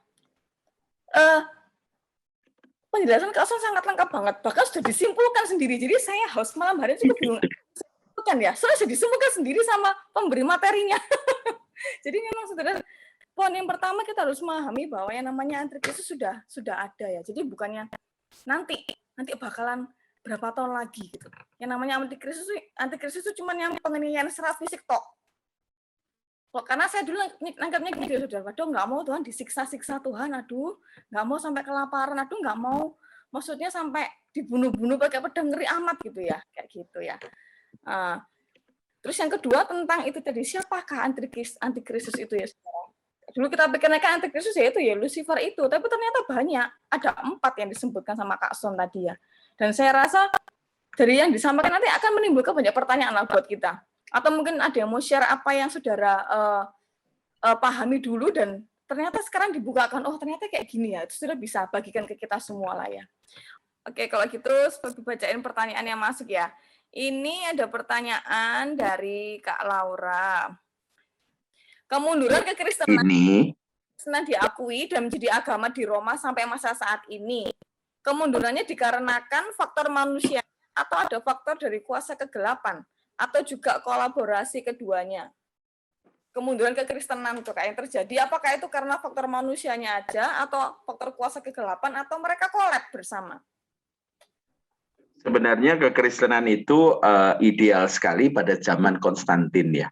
penjelasan Kak Son sangat lengkap banget. Bahkan sudah disimpulkan sendiri. Jadi saya harus malam hari ini juga bingung. Kan ya, soalnya sudah disimpulkan sendiri sama pemberi materinya. Jadi memang saudara, poin yang pertama kita harus memahami bahwa yang namanya antikristus sudah ada ya. Jadi bukannya nanti bakalan berapa tahun lagi gitu. Yang namanya antikristus itu cuma yang penganiayaan secara fisik tok. Karena saya dulu nangkapnya gitu, saudara. Waduh, nggak mau Tuhan disiksa-siksa Tuhan. Aduh, nggak mau sampai kelaparan. Aduh, nggak mau. Maksudnya sampai dibunuh-bunuh pakai pedang, ngeri amat gitu ya, kayak gitu ya. Terus yang kedua tentang itu tadi, siapakah antikristus itu ya, saudara? Dulu kita pikirnya kan antikristus ya itu ya Lucifer itu, tapi ternyata banyak, ada 4 yang disebutkan sama Kak Son tadi ya. Dan saya rasa dari yang disampaikan nanti akan menimbulkan banyak pertanyaan lah buat kita. Atau mungkin ada yang mau share apa yang saudara pahami dulu dan ternyata sekarang dibukakan, oh ternyata kayak gini ya, itu sudah bisa bagikan ke kita semua lah ya. Oke, kalau gitu seperti bacain pertanyaan yang masuk ya. Ini ada pertanyaan dari Kak Laura. Kemunduran kekristenan Ini diakui dan menjadi agama di Roma sampai masa saat ini. Kemundurannya dikarenakan faktor manusia atau ada faktor dari kuasa kegelapan atau juga kolaborasi keduanya. kemunduran kekristenan tuh kayak yang terjadi, apakah itu karena faktor manusianya aja atau faktor kuasa kegelapan atau mereka kolab bersama? Sebenarnya kekristenan itu ideal sekali pada zaman Konstantin ya.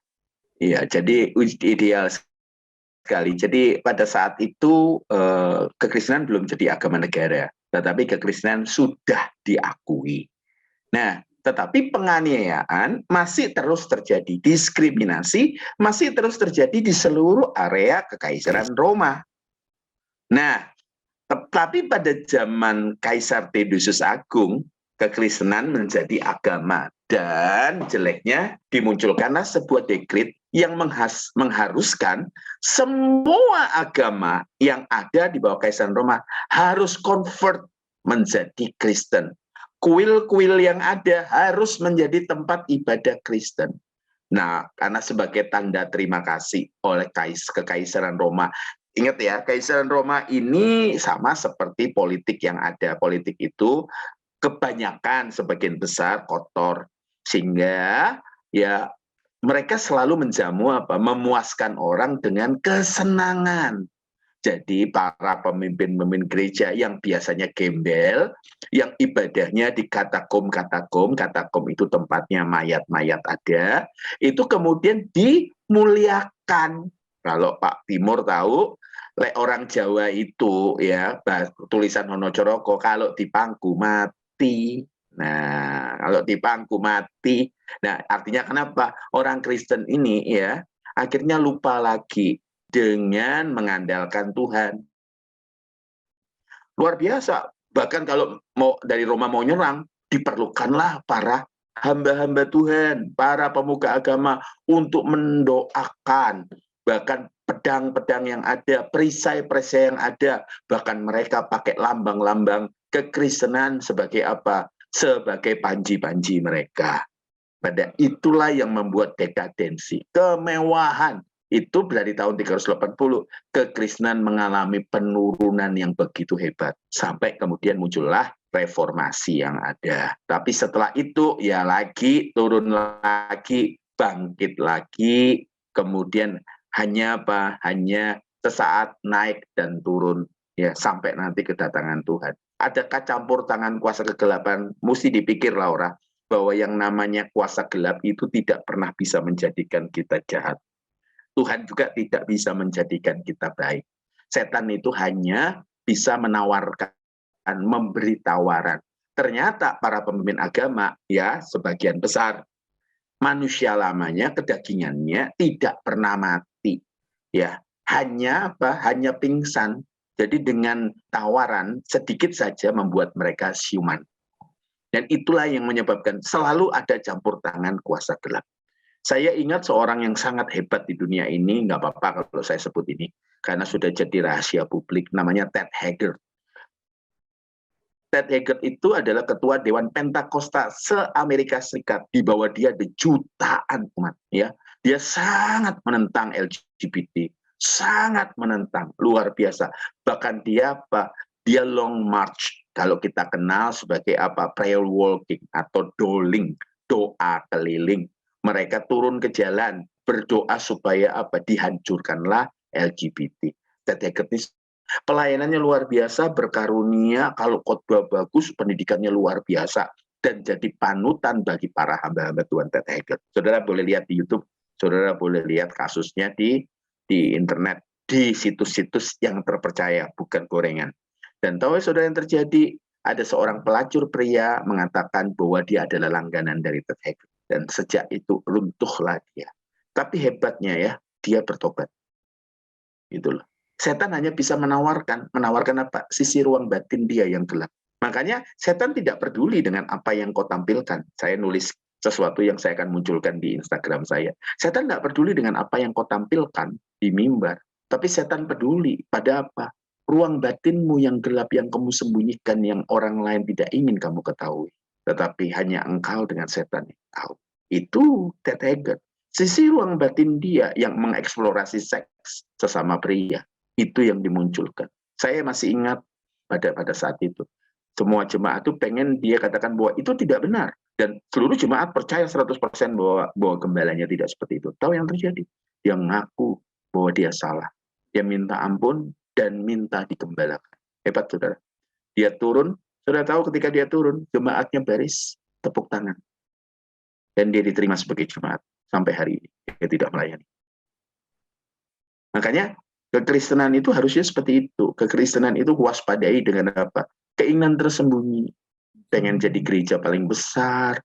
Iya, jadi ideal sekali. Jadi pada saat itu kekristenan belum jadi agama negara, tetapi kekristenan sudah diakui. Nah, tetapi penganiayaan masih terus terjadi, diskriminasi masih terus terjadi di seluruh area Kekaisaran Roma. Nah, tetapi pada zaman Kaisar Theodosius Agung, kekristenan menjadi agama dan jeleknya dimunculkanlah sebuah dekret yang mengharuskan semua agama yang ada di bawah Kaisaran Roma harus convert menjadi Kristen. Kuil-kuil yang ada harus menjadi tempat ibadah Kristen. Nah, karena sebagai tanda terima kasih oleh Kekaisaran Roma, ingat ya, Kaisaran Roma ini sama seperti politik yang ada. Politik itu kebanyakan, sebagian besar kotor, sehingga ya mereka selalu menjamu memuaskan orang dengan kesenangan. Jadi para pemimpin-pemimpin gereja yang biasanya gembel, yang ibadahnya di katakom itu tempatnya mayat-mayat ada, itu kemudian dimuliakan. Kalau Pak Timur tahu, orang Jawa itu ya, tulisan Honocoroko, kalau dipangku mati. Nah, kalau dipangku mati. Nah, artinya kenapa? Orang Kristen ini ya, akhirnya lupa lagi dengan mengandalkan Tuhan. Luar biasa. Bahkan kalau mau dari Roma mau nyerang, diperlukanlah para hamba-hamba Tuhan, para pemuka agama untuk mendoakan, bahkan pedang-pedang yang ada, perisai-perisai yang ada, bahkan mereka pakai lambang-lambang kekristenan sebagai apa? Sebagai panji-panji mereka. Pada itulah yang membuat dekadensi, kemewahan. Itu dari tahun 380, kekristenan mengalami penurunan yang begitu hebat. Sampai kemudian muncullah reformasi yang ada. Tapi setelah itu ya lagi, turun lagi, bangkit lagi, kemudian hanya apa? Hanya sesaat naik dan turun, ya sampai nanti kedatangan Tuhan. Adakah campur tangan kuasa kegelapan? Mesti dipikir, Laura, bahwa yang namanya kuasa gelap itu tidak pernah bisa menjadikan kita jahat. Tuhan juga tidak bisa menjadikan kita baik. Setan itu hanya bisa menawarkan, memberi tawaran. Ternyata para pemimpin agama, ya sebagian besar, manusia lamanya, kedagingannya tidak pernah mati. Ya, hanya apa? Hanya pingsan. Jadi dengan tawaran sedikit saja membuat mereka siuman. Dan itulah yang menyebabkan selalu ada campur tangan kuasa gelap. Saya ingat seorang yang sangat hebat di dunia ini, nggak apa-apa kalau saya sebut ini, karena sudah jadi rahasia publik, namanya Ted Haggard. Ted Haggard itu adalah ketua Dewan Pentakosta se-Amerika Serikat. Di bawah dia ada jutaan umat. Ya. Dia sangat menentang LGBT, sangat menentang, luar biasa. Bahkan dia apa? Dia long march, kalau kita kenal sebagai apa? Prayer walking atau doling, doa keliling. Mereka turun ke jalan, berdoa supaya apa? Dihancurkanlah LGBT. Ted Haggard ini pelayanannya luar biasa, berkarunia, kalau khotbah bagus, pendidikannya luar biasa, dan jadi panutan bagi para hamba-hamba Tuhan Ted Haggard. Saudara boleh lihat di YouTube, saudara boleh lihat kasusnya di internet, di situs-situs yang terpercaya, bukan gorengan. Dan tahu saudara yang terjadi? Ada seorang pelacur pria mengatakan bahwa dia adalah langganan dari Ted Haggard. Dan sejak itu runtuhlah dia. Tapi hebatnya ya, dia bertobat. Itulah. Setan hanya bisa menawarkan apa? Sisi ruang batin dia yang gelap. Makanya setan tidak peduli dengan apa yang kau tampilkan. Saya nulis sesuatu yang saya akan munculkan di Instagram saya. Setan tidak peduli dengan apa yang kau tampilkan di mimbar. Tapi setan peduli pada apa? Ruang batinmu yang gelap yang kamu sembunyikan, yang orang lain tidak ingin kamu ketahui. Tetapi hanya engkau dengan setan yang tahu. Itu Ted Haggard. Sisi ruang batin dia yang mengeksplorasi seks sesama pria. Itu yang dimunculkan. Saya masih ingat pada saat itu. Semua jemaat itu pengen dia katakan bahwa itu tidak benar. Dan seluruh jemaat percaya 100% bahwa gembalanya tidak seperti itu. Tahu yang terjadi? Dia ngaku bahwa dia salah. Dia minta ampun dan minta digembalakan. Hebat, saudara. Dia turun, saudara tahu ketika dia turun, jemaatnya baris, tepuk tangan. Dan dia diterima sebagai jemaat. Sampai hari ini, dia tidak melayani. Makanya, kekristenan itu harusnya seperti itu. Kekristenan itu waspadai dengan apa? Keinginan tersembunyi. Pengen jadi gereja paling besar,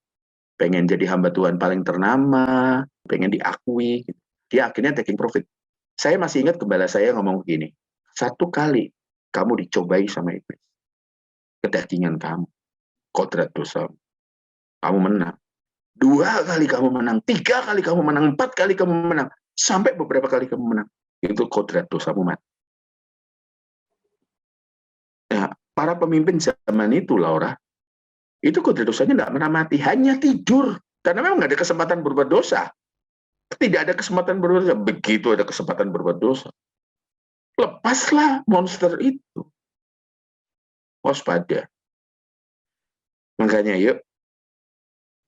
pengen jadi hamba Tuhan paling ternama, pengen diakui. Dia akhirnya taking profit. Saya masih ingat gembala saya ngomong begini, 1 kali kamu dicobai sama iblis, kedagingan kamu, kodrat dosa, kamu menang. 2 kali kamu menang, 3 kali kamu menang, 4 kali kamu menang, sampai beberapa kali kamu menang. Itu kodrat dosamu mati. Nah, para pemimpin zaman itu, Laura, itu kodrat dosanya nggak pernah mati, hanya tidur. Karena memang nggak ada kesempatan berbuat dosa. Tidak ada kesempatan berbuat dosa. Begitu ada kesempatan berbuat dosa, lepaslah monster itu. Waspada. Makanya yuk,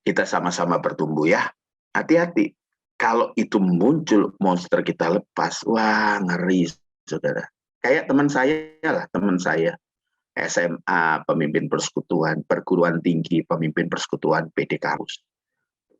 kita sama-sama bertumbuh ya. Hati-hati. Kalau itu muncul monster kita lepas, wah ngeri, saudara. Kayak teman saya lah, teman saya. SMA, pemimpin persekutuan, perguruan tinggi, pemimpin persekutuan, PD Kampus.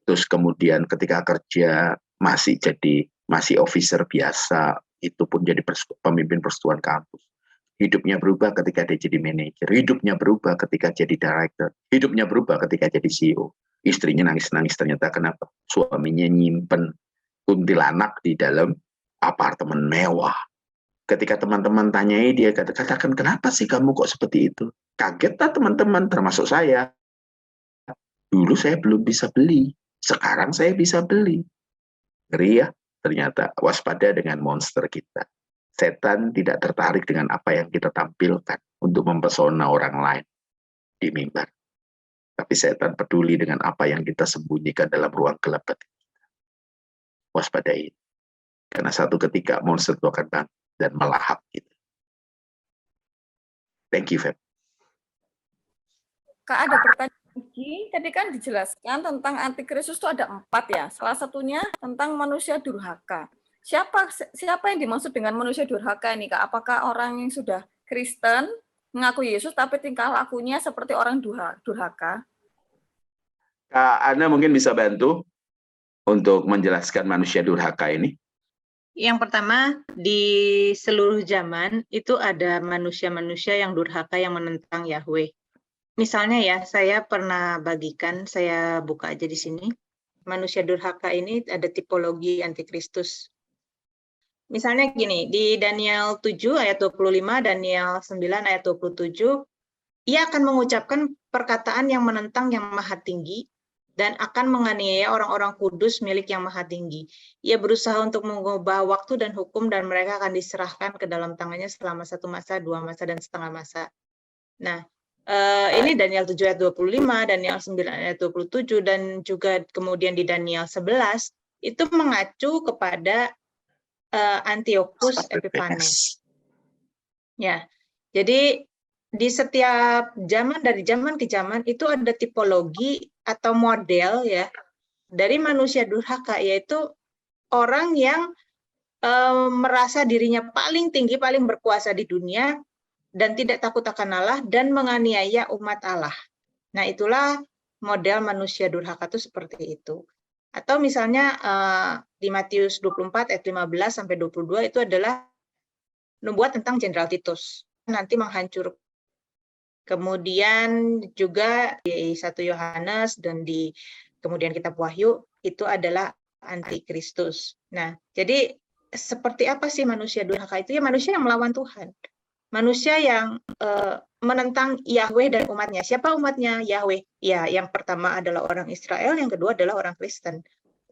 Terus kemudian ketika kerja, masih officer biasa, itu pun jadi pemimpin persekutuan kampus. Hidupnya berubah ketika dia jadi manajer, hidupnya berubah ketika jadi director, hidupnya berubah ketika jadi CEO. Istrinya nangis-nangis, ternyata kenapa? Suaminya nyimpen kuntilanak di dalam apartemen mewah. Ketika teman-teman tanyai, dia katakan, kenapa sih kamu kok seperti itu? Kaget lah teman-teman, termasuk saya. Dulu saya belum bisa beli, sekarang saya bisa beli. Ngeri ya, ternyata waspada dengan monster kita. Setan tidak tertarik dengan apa yang kita tampilkan untuk mempesona orang lain di mimbar. Tapi setan peduli dengan apa yang kita sembunyikan dalam ruang gelap hati kita. Waspadai. Karena satu ketika monster itu akan bangkit dan melahap kita. Thank you, Feb. Kak, ada pertanyaan lagi. Tadi kan dijelaskan tentang antikristus itu ada 4 ya. Salah satunya tentang manusia durhaka. Siapa yang dimaksud dengan manusia durhaka ini, Kak? Apakah orang yang sudah Kristen, mengaku Yesus, tapi tingkah lakunya seperti orang durhaka? Kak Ana mungkin bisa bantu untuk menjelaskan manusia durhaka ini. Yang pertama, di seluruh zaman itu ada manusia-manusia yang durhaka yang menentang Yahweh. Misalnya ya, saya pernah bagikan, saya buka aja di sini. Manusia durhaka ini ada tipologi antikristus. Misalnya gini, di Daniel 7 ayat 25, Daniel 9 ayat 27, ia akan mengucapkan perkataan yang menentang yang maha tinggi dan akan menganiaya orang-orang kudus milik yang maha tinggi. Ia berusaha untuk mengubah waktu dan hukum dan mereka akan diserahkan ke dalam tangannya selama 1 masa, 2 masa, dan setengah masa. Nah, ini Daniel 7 ayat 25, Daniel 9 ayat 27, dan juga kemudian di Daniel 11, itu mengacu kepada Antiochus Epiphanes. Ya, jadi di setiap zaman, dari zaman ke zaman, itu ada tipologi atau model ya dari manusia durhaka, yaitu orang yang merasa dirinya paling tinggi, paling berkuasa di dunia, dan tidak takut akan Allah, dan menganiaya umat Allah. Nah, itulah model manusia durhaka itu seperti itu. Atau misalnya di Matius 24 ayat 15 sampai 22 itu adalah nubuat tentang Jenderal Titus nanti menghancurkan. Kemudian juga di 1 Yohanes dan di kemudian kitab Wahyu itu adalah antikristus. Nah, jadi seperti apa sih manusia durhaka itu? Ya manusia yang melawan Tuhan. Manusia yang menentang Yahweh dan umatnya. Siapa umatnya? Yahweh. Ya, yang pertama adalah orang Israel, yang kedua adalah orang Kristen.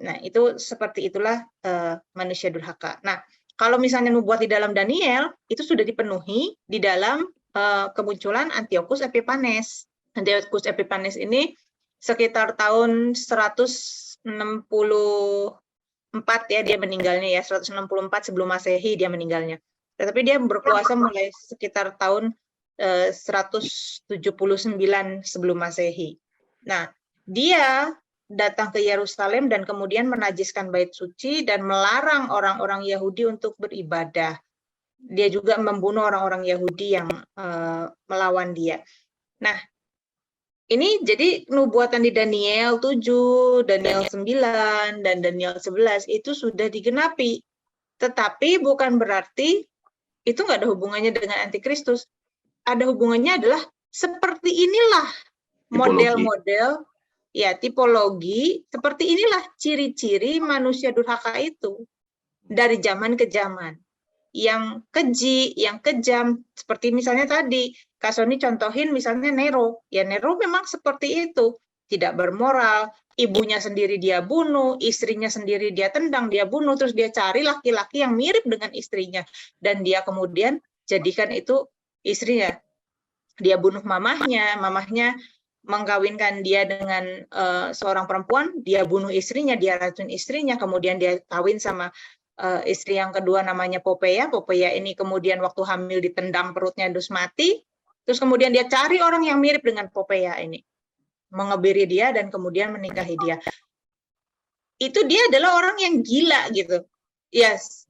Nah, itu seperti itulah manusia durhaka. Nah, kalau misalnya nubuat di dalam Daniel, itu sudah dipenuhi di dalam kemunculan Antiochus Epiphanes. Antiochus Epiphanes ini sekitar tahun 164 ya dia meninggalnya ya, 164 sebelum Masehi dia meninggalnya. Tetapi dia berkuasa mulai sekitar tahun 179 sebelum Masehi. Nah, dia datang ke Yerusalem dan kemudian menajiskan bait suci dan melarang orang-orang Yahudi untuk beribadah. Dia juga membunuh orang-orang Yahudi yang melawan dia. Nah, ini jadi nubuatan di Daniel 7, Daniel 9, dan Daniel 11 itu sudah digenapi. Tetapi bukan berarti itu nggak ada hubungannya dengan antikristus. Ada hubungannya adalah seperti inilah model-model, ya tipologi, seperti inilah ciri-ciri manusia durhaka itu dari zaman ke zaman. Yang keji, yang kejam, seperti misalnya tadi, Kak Soni contohin misalnya Nero. Ya Nero memang seperti itu, tidak bermoral, ibunya sendiri dia bunuh, istrinya sendiri dia tendang, dia bunuh, terus dia cari laki-laki yang mirip dengan istrinya, dan dia kemudian jadikan itu istrinya. Dia bunuh mamahnya, mamahnya mengkawinkan dia dengan seorang perempuan, dia bunuh istrinya, dia racun istrinya, kemudian dia kawin sama istri yang kedua namanya Popea. Popea ini kemudian waktu hamil ditendang perutnya terus mati. Terus kemudian dia cari orang yang mirip dengan Popea ini, mengebiri dia dan kemudian menikahi dia. Itu dia adalah orang yang gila gitu. Yes,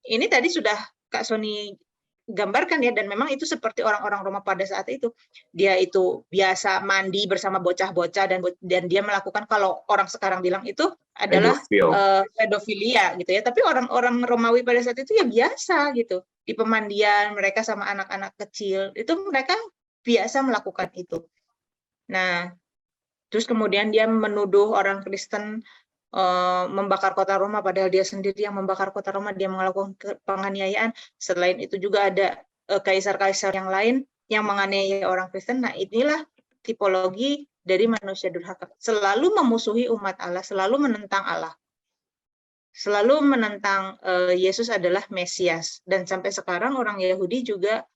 ini tadi sudah Kak Soni gambarkan ya, dan memang itu seperti orang-orang Roma pada saat itu. Dia itu biasa mandi bersama bocah-bocah dan dia melakukan, kalau orang sekarang bilang itu adalah pedofilia gitu ya. Tapi orang-orang Romawi pada saat itu ya biasa gitu. Di pemandian mereka sama anak-anak kecil, itu mereka biasa melakukan itu. Nah, terus kemudian dia menuduh orang Kristen membakar kota Roma, padahal dia sendiri yang membakar kota Roma, dia melakukan penganiayaan. Selain itu juga ada kaisar-kaisar yang lain yang menganiaya orang Kristen. Nah, inilah tipologi dari manusia durhaka. Selalu memusuhi umat Allah, selalu menentang Allah. Selalu menentang Yesus adalah Mesias. Dan sampai sekarang orang Yahudi juga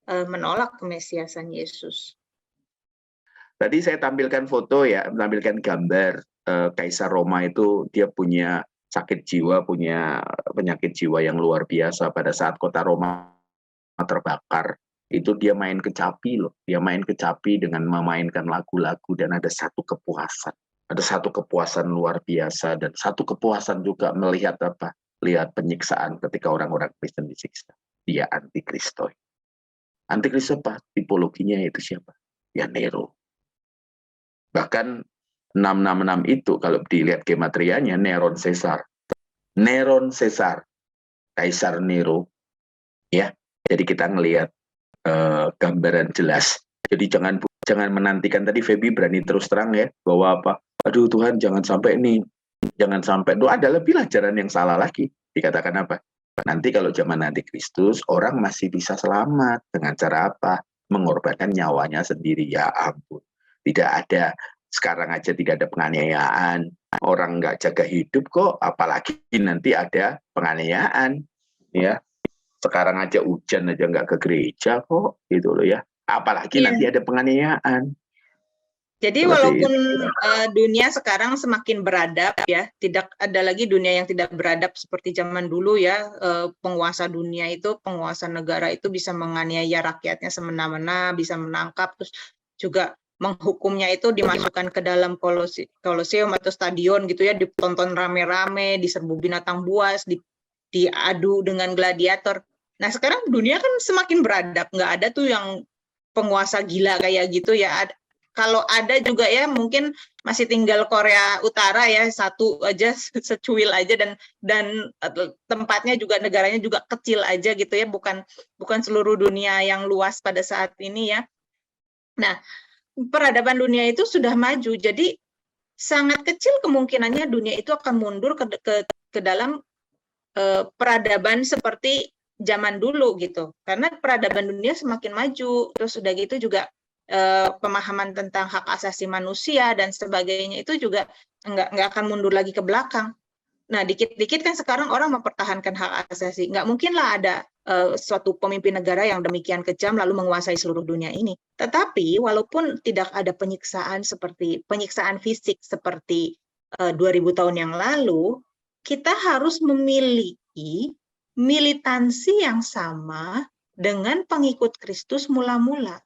menolak kemesiasan Yesus. Tadi saya tampilkan foto ya, menampilkan gambar Kaisar Roma itu dia punya sakit jiwa, punya penyakit jiwa yang luar biasa. Pada saat kota Roma terbakar, itu dia main kecapi loh. Dia main kecapi dengan memainkan lagu-lagu dan ada satu kepuasan. Ada satu kepuasan luar biasa dan satu kepuasan juga melihat apa? Lihat penyiksaan ketika orang-orang Kristen disiksa. Dia antikristo. Antikristo apa? Tipologinya itu siapa? Ya Nero. Bahkan 666 itu kalau dilihat gematrianya Neron Caesar. Neron Caesar, Kaisar Nero. Ya, jadi kita ngelihat gambaran jelas. Jadi jangan menantikan, tadi Feby berani terus terang ya bahwa apa? Aduh Tuhan, jangan sampai ini, jangan sampai itu ada lebih ajaran yang salah lagi. Dikatakan apa? Nanti kalau zaman Antikristus orang masih bisa selamat dengan cara apa? Mengorbankan nyawanya sendiri. Ya ampun. Tidak ada. Sekarang aja tidak ada penganiayaan, orang nggak jaga hidup kok, apalagi nanti ada penganiayaan, ya. Sekarang aja hujan aja nggak ke gereja kok, gitu loh ya. Apalagi nanti ada penganiayaan. Jadi walaupun dunia sekarang semakin beradab ya, tidak ada lagi dunia yang tidak beradab seperti zaman dulu ya. Penguasa dunia itu, penguasa negara itu bisa menganiaya rakyatnya semena-mena, bisa menangkap, terus juga menghukumnya itu dimasukkan ke dalam koloseum atau stadion gitu ya, ditonton rame-rame, diserbu binatang buas, diadu dengan gladiator. Nah sekarang dunia kan semakin beradab, nggak ada tuh yang penguasa gila kayak gitu ya. Kalau ada juga ya mungkin masih tinggal Korea Utara ya, satu aja, secuil aja, dan tempatnya juga, negaranya juga kecil aja gitu ya, bukan seluruh dunia yang luas pada saat ini ya. Nah, peradaban dunia itu sudah maju, jadi sangat kecil kemungkinannya dunia itu akan mundur ke dalam peradaban seperti zaman dulu gitu, karena peradaban dunia semakin maju, terus udah gitu juga pemahaman tentang hak asasi manusia dan sebagainya itu juga nggak akan mundur lagi ke belakang. Nah, dikit-dikit kan sekarang orang mempertahankan hak asasi. Nggak mungkin lah ada suatu pemimpin negara yang demikian kejam lalu menguasai seluruh dunia ini. Tetapi walaupun tidak ada penyiksaan fisik seperti 2000 tahun yang lalu, kita harus memiliki militansi yang sama dengan pengikut Kristus mula-mula.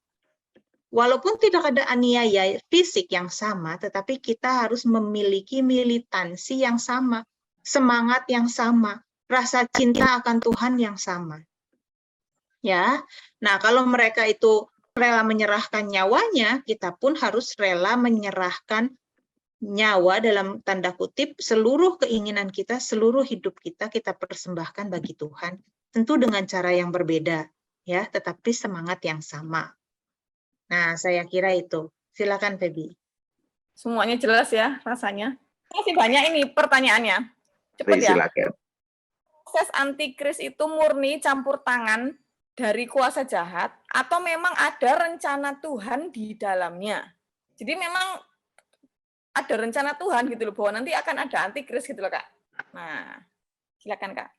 Walaupun tidak ada aniaya fisik yang sama, tetapi kita harus memiliki militansi yang sama, semangat yang sama, rasa cinta akan Tuhan yang sama. Ya, nah kalau mereka itu rela menyerahkan nyawanya, kita pun harus rela menyerahkan nyawa dalam tanda kutip seluruh keinginan kita, seluruh hidup kita persembahkan bagi Tuhan. Tentu dengan cara yang berbeda, ya, tetapi semangat yang sama. Nah, saya kira itu. Silakan, Feby. Semuanya jelas ya rasanya. Masih banyak ini pertanyaannya. Cepat ya. Silakan. Proses antikris itu murni campur tangan dari kuasa jahat atau memang ada rencana Tuhan di dalamnya? Jadi memang ada rencana Tuhan gitu loh, bahwa nanti akan ada antikris gitu loh, Kak. Nah, silakan, Kak.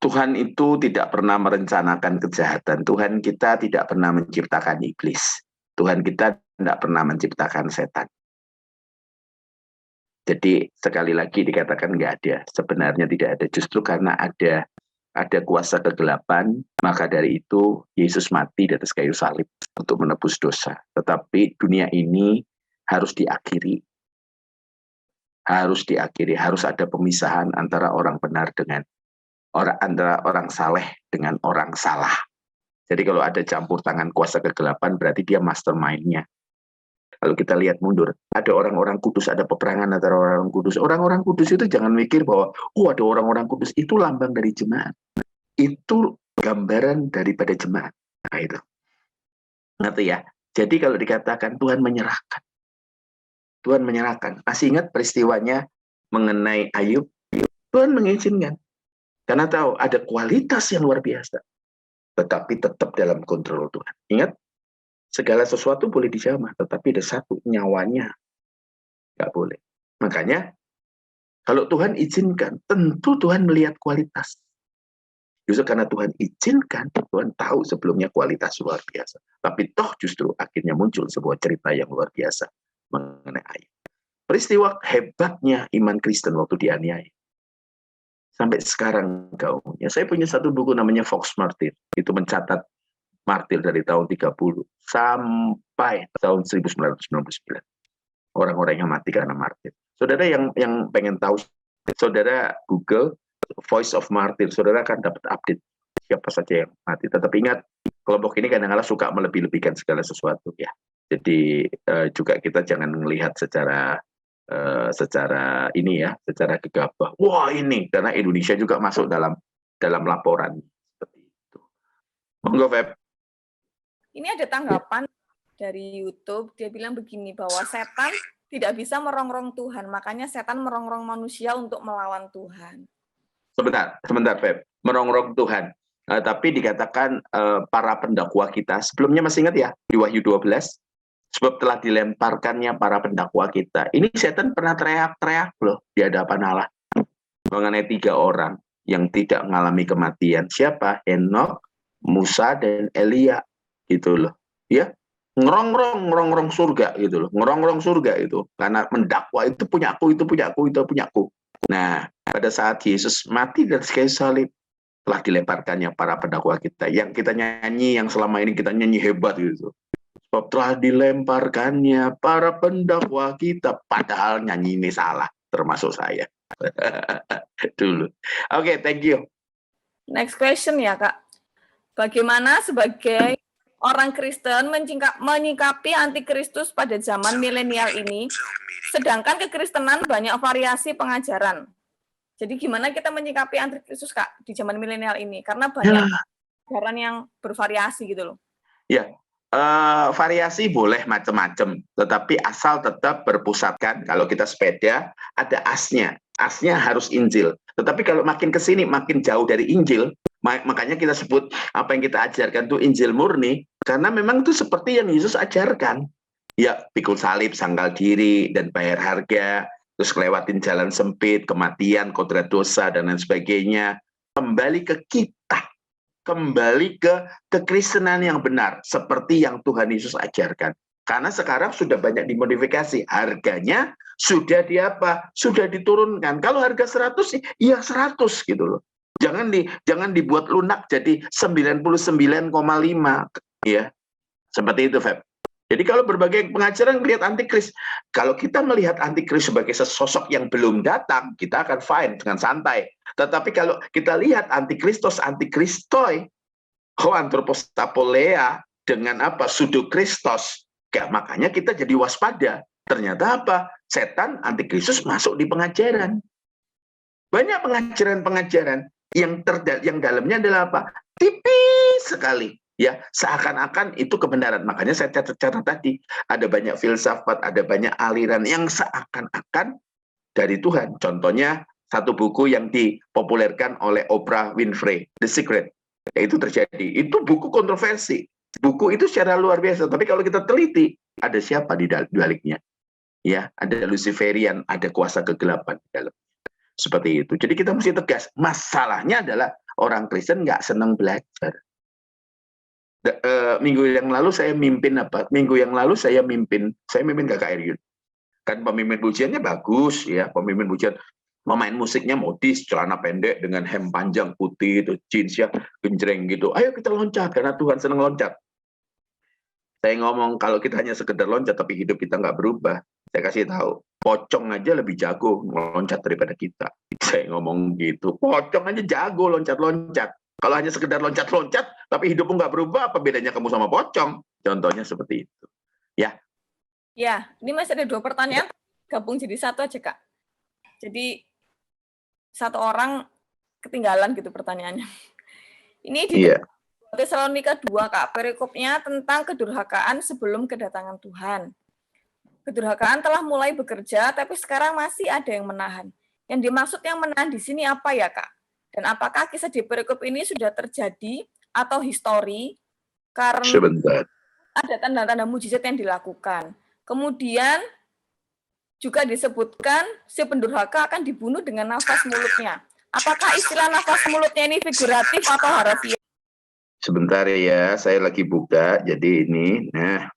Tuhan itu tidak pernah merencanakan kejahatan. Tuhan kita tidak pernah menciptakan iblis. Tuhan kita tidak pernah menciptakan setan. Jadi sekali lagi dikatakan nggak ada. Sebenarnya tidak ada. Justru karena ada kuasa kegelapan, maka dari itu Yesus mati di atas kayu salib untuk menebus dosa. Tetapi dunia ini harus diakhiri. Harus ada pemisahan antara orang benar dengan antara orang saleh dengan orang salah. Jadi kalau ada campur tangan kuasa kegelapan, berarti dia mastermind-nya. Kalau kita lihat mundur, ada orang-orang kudus, ada peperangan antara orang-orang kudus. Orang-orang kudus itu jangan mikir bahwa, ada orang-orang kudus, itu lambang dari jemaat. Itu gambaran daripada jemaat. Nah itu. Ngerti ya? Jadi kalau dikatakan Tuhan menyerahkan. Tuhan menyerahkan. Masih ingat peristiwanya mengenai Ayub? Tuhan mengizinkan. Karena tahu ada kualitas yang luar biasa. Tetapi tetap dalam kontrol Tuhan. Ingat, segala sesuatu boleh dijamah. Tetapi ada satu, nyawanya. Nggak boleh. Makanya, kalau Tuhan izinkan, tentu Tuhan melihat kualitas. Justru karena Tuhan izinkan, Tuhan tahu sebelumnya kualitas luar biasa. Tapi toh justru akhirnya muncul sebuah cerita yang luar biasa mengenai Ayub. Peristiwa hebatnya iman Kristen waktu dianiaya. Sampai sekarang gaungnya. Saya punya satu buku namanya Fox Martyr. Itu mencatat martir dari tahun 30 sampai tahun 1999. Orang-orang yang mati karena martir. Saudara yang pengen tahu, saudara Google Voice of Martyr, saudara akan dapat update siapa saja yang mati. Tetapi ingat, kelompok ini kadang-kadang suka melebih-lebihkan segala sesuatu ya. Jadi juga kita jangan melihat secara ini ya, secara gegabah. Wah ini, karena Indonesia juga masuk dalam laporan seperti itu. Monggo, Feb. Ini ada tanggapan dari YouTube, dia bilang begini, bahwa setan tidak bisa merongrong Tuhan, makanya setan merongrong manusia untuk melawan Tuhan. Sebentar, Feb. Merongrong Tuhan. Tapi dikatakan para pendakwa kita, sebelumnya masih ingat ya, di Wahyu 12, sebab telah dilemparkannya para pendakwa kita. Ini setan pernah teriak-teriak loh di hadapan Allah mengenai 3 orang yang tidak mengalami kematian. Siapa? Henok, Musa, dan Elia. Gitu loh. Ya, ngerongrong surga gitu loh. Ngerongrong surga itu. Karena mendakwa itu punya aku, itu punya aku, itu punya aku. Nah, pada saat Yesus mati di atas kayu salib, telah dilemparkannya para pendakwa kita. Yang kita nyanyi, yang selama ini kita nyanyi hebat gitu. Sebab telah dilemparkannya para pendakwa kita, padahal nyanyi ini salah, termasuk saya. Dulu. Oke, thank you. Next question ya, Kak. Bagaimana sebagai orang Kristen menyikapi antikristus pada zaman milenial ini, sedangkan kekristenan banyak variasi pengajaran. Jadi gimana kita menyikapi antikristus, Kak, di zaman milenial ini? Karena banyak ajaran yang bervariasi gitu loh. Ya. Variasi boleh macam-macam, tetapi asal tetap berpusatkan. Kalau kita sepeda, ada asnya. Asnya harus Injil. Tetapi kalau makin ke sini, makin jauh dari Injil, makanya kita sebut apa yang kita ajarkan itu Injil murni, karena memang itu seperti yang Yesus ajarkan. Ya, pikul salib, sangkal diri, dan bayar harga, terus lewatin jalan sempit, kematian, kodrat dosa, dan lain sebagainya. Kembali ke kita. Kembali ke kekristenan yang benar seperti yang Tuhan Yesus ajarkan. Karena sekarang sudah banyak dimodifikasi, harganya sudah sudah diturunkan. Kalau harga 100 ya 100 gitu loh. Jangan dibuat lunak jadi 99,5 ya. Seperti itu, Feb. Jadi kalau berbagai pengajaran melihat antikris, kalau kita melihat antikris sebagai sesosok yang belum datang, kita akan fine dengan santai. Tetapi kalau kita lihat antikristos, antikristoi, anthropos apolea dengan apa? Pseudokristos. Ya, makanya kita jadi waspada. Ternyata apa? Setan antikristus masuk di pengajaran. Banyak pengajaran-pengajaran yang dalamnya adalah apa? Tipis sekali. Ya, seakan-akan itu kebenaran. Makanya saya catat tadi, ada banyak filsafat, ada banyak aliran yang seakan-akan dari Tuhan. Contohnya satu buku yang dipopulerkan oleh Oprah Winfrey, The Secret. Itu terjadi. Itu buku kontroversi. Buku itu secara luar biasa. Tapi kalau kita teliti, ada siapa di baliknya? Ya, ada Luciferian, ada kuasa kegelapan di dalam. Seperti itu. Jadi kita mesti tegas. Masalahnya adalah orang Kristen nggak senang belajar. Minggu yang lalu saya mimpin apa? Minggu yang lalu saya mimpin KKR. Kan pemimpin pujiannya bagus ya, pemimpin pujian memain musiknya modis, celana pendek dengan hem panjang putih itu jeans ya, genjreng gitu. Ayo kita loncat karena Tuhan senang loncat. Saya ngomong kalau kita hanya sekedar loncat tapi hidup kita nggak berubah, saya kasih tahu, pocong aja lebih jago meloncat daripada kita. Saya ngomong gitu, pocong aja jago loncat-loncat. Kalau hanya sekedar loncat-loncat, tapi hidupmu nggak berubah, apa bedanya kamu sama pocong? Contohnya seperti itu. Ya. Ya, ini masih ada 2 pertanyaan, gabung jadi satu aja, Kak. Jadi, satu orang ketinggalan gitu pertanyaannya. Ini di Tesalonika 2, Kak, perikopnya tentang kedurhakaan sebelum kedatangan Tuhan. Kedurhakaan telah mulai bekerja, tapi sekarang masih ada yang menahan. Yang dimaksud yang menahan di sini apa ya, Kak? Dan apakah kisah di perikop ini sudah terjadi atau histori karena ada tanda-tanda mujizat yang dilakukan? Kemudian juga disebutkan si pendurhaka akan dibunuh dengan nafas mulutnya. Apakah istilah nafas mulutnya ini figuratif atau harfiah? Sebentar ya, saya lagi buka. Jadi ini, nah,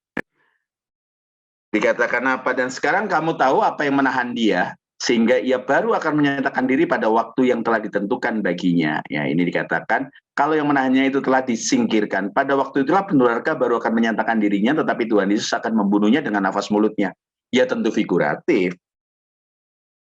dikatakan apa? Dan sekarang kamu tahu apa yang menahan dia, sehingga ia baru akan menyatakan diri pada waktu yang telah ditentukan baginya. Ya, ini dikatakan, kalau yang menahannya itu telah disingkirkan, pada waktu itulah pendurhaka baru akan menyatakan dirinya, tetapi Tuhan Yesus akan membunuhnya dengan nafas mulutnya. Ya tentu figuratif.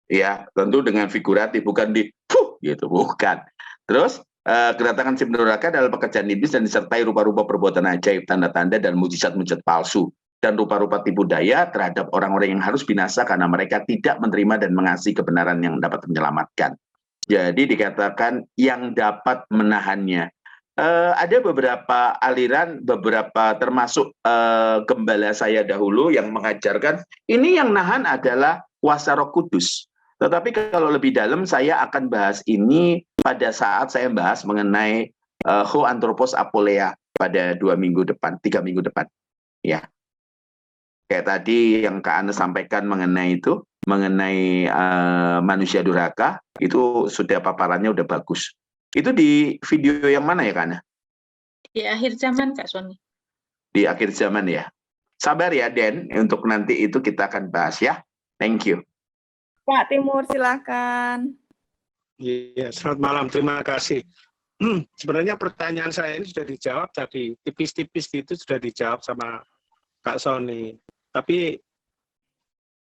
Ya, tentu dengan figuratif, bukan di gitu, bukan. Terus, kedatangan si pendurhaka adalah pekerjaan iblis dan disertai rupa-rupa perbuatan ajaib, tanda-tanda, dan mujizat-mujizat palsu. Dan rupa-rupa tipu daya terhadap orang-orang yang harus binasa karena mereka tidak menerima dan mengasihi kebenaran yang dapat menyelamatkan. Jadi dikatakan yang dapat menahannya. Ada beberapa aliran, beberapa termasuk gembala saya dahulu yang mengajarkan ini yang nahan adalah kuasa Roh Kudus. Tetapi kalau lebih dalam saya akan bahas ini pada saat saya bahas mengenai anthropos apolea pada 3 minggu depan. Ya. Kayak tadi yang Kak Ana sampaikan mengenai itu, mengenai manusia durhaka, itu sudah paparannya udah bagus. Itu di video yang mana ya Kak Ana? Di akhir zaman Kak Sony. Di akhir zaman ya. Sabar ya Den, untuk nanti itu kita akan bahas ya. Thank you. Pak Timur, silakan. Iya, selamat malam. Terima kasih. Sebenarnya pertanyaan saya ini sudah dijawab tadi, tipis-tipis gitu sudah dijawab sama Kak Sony. Tapi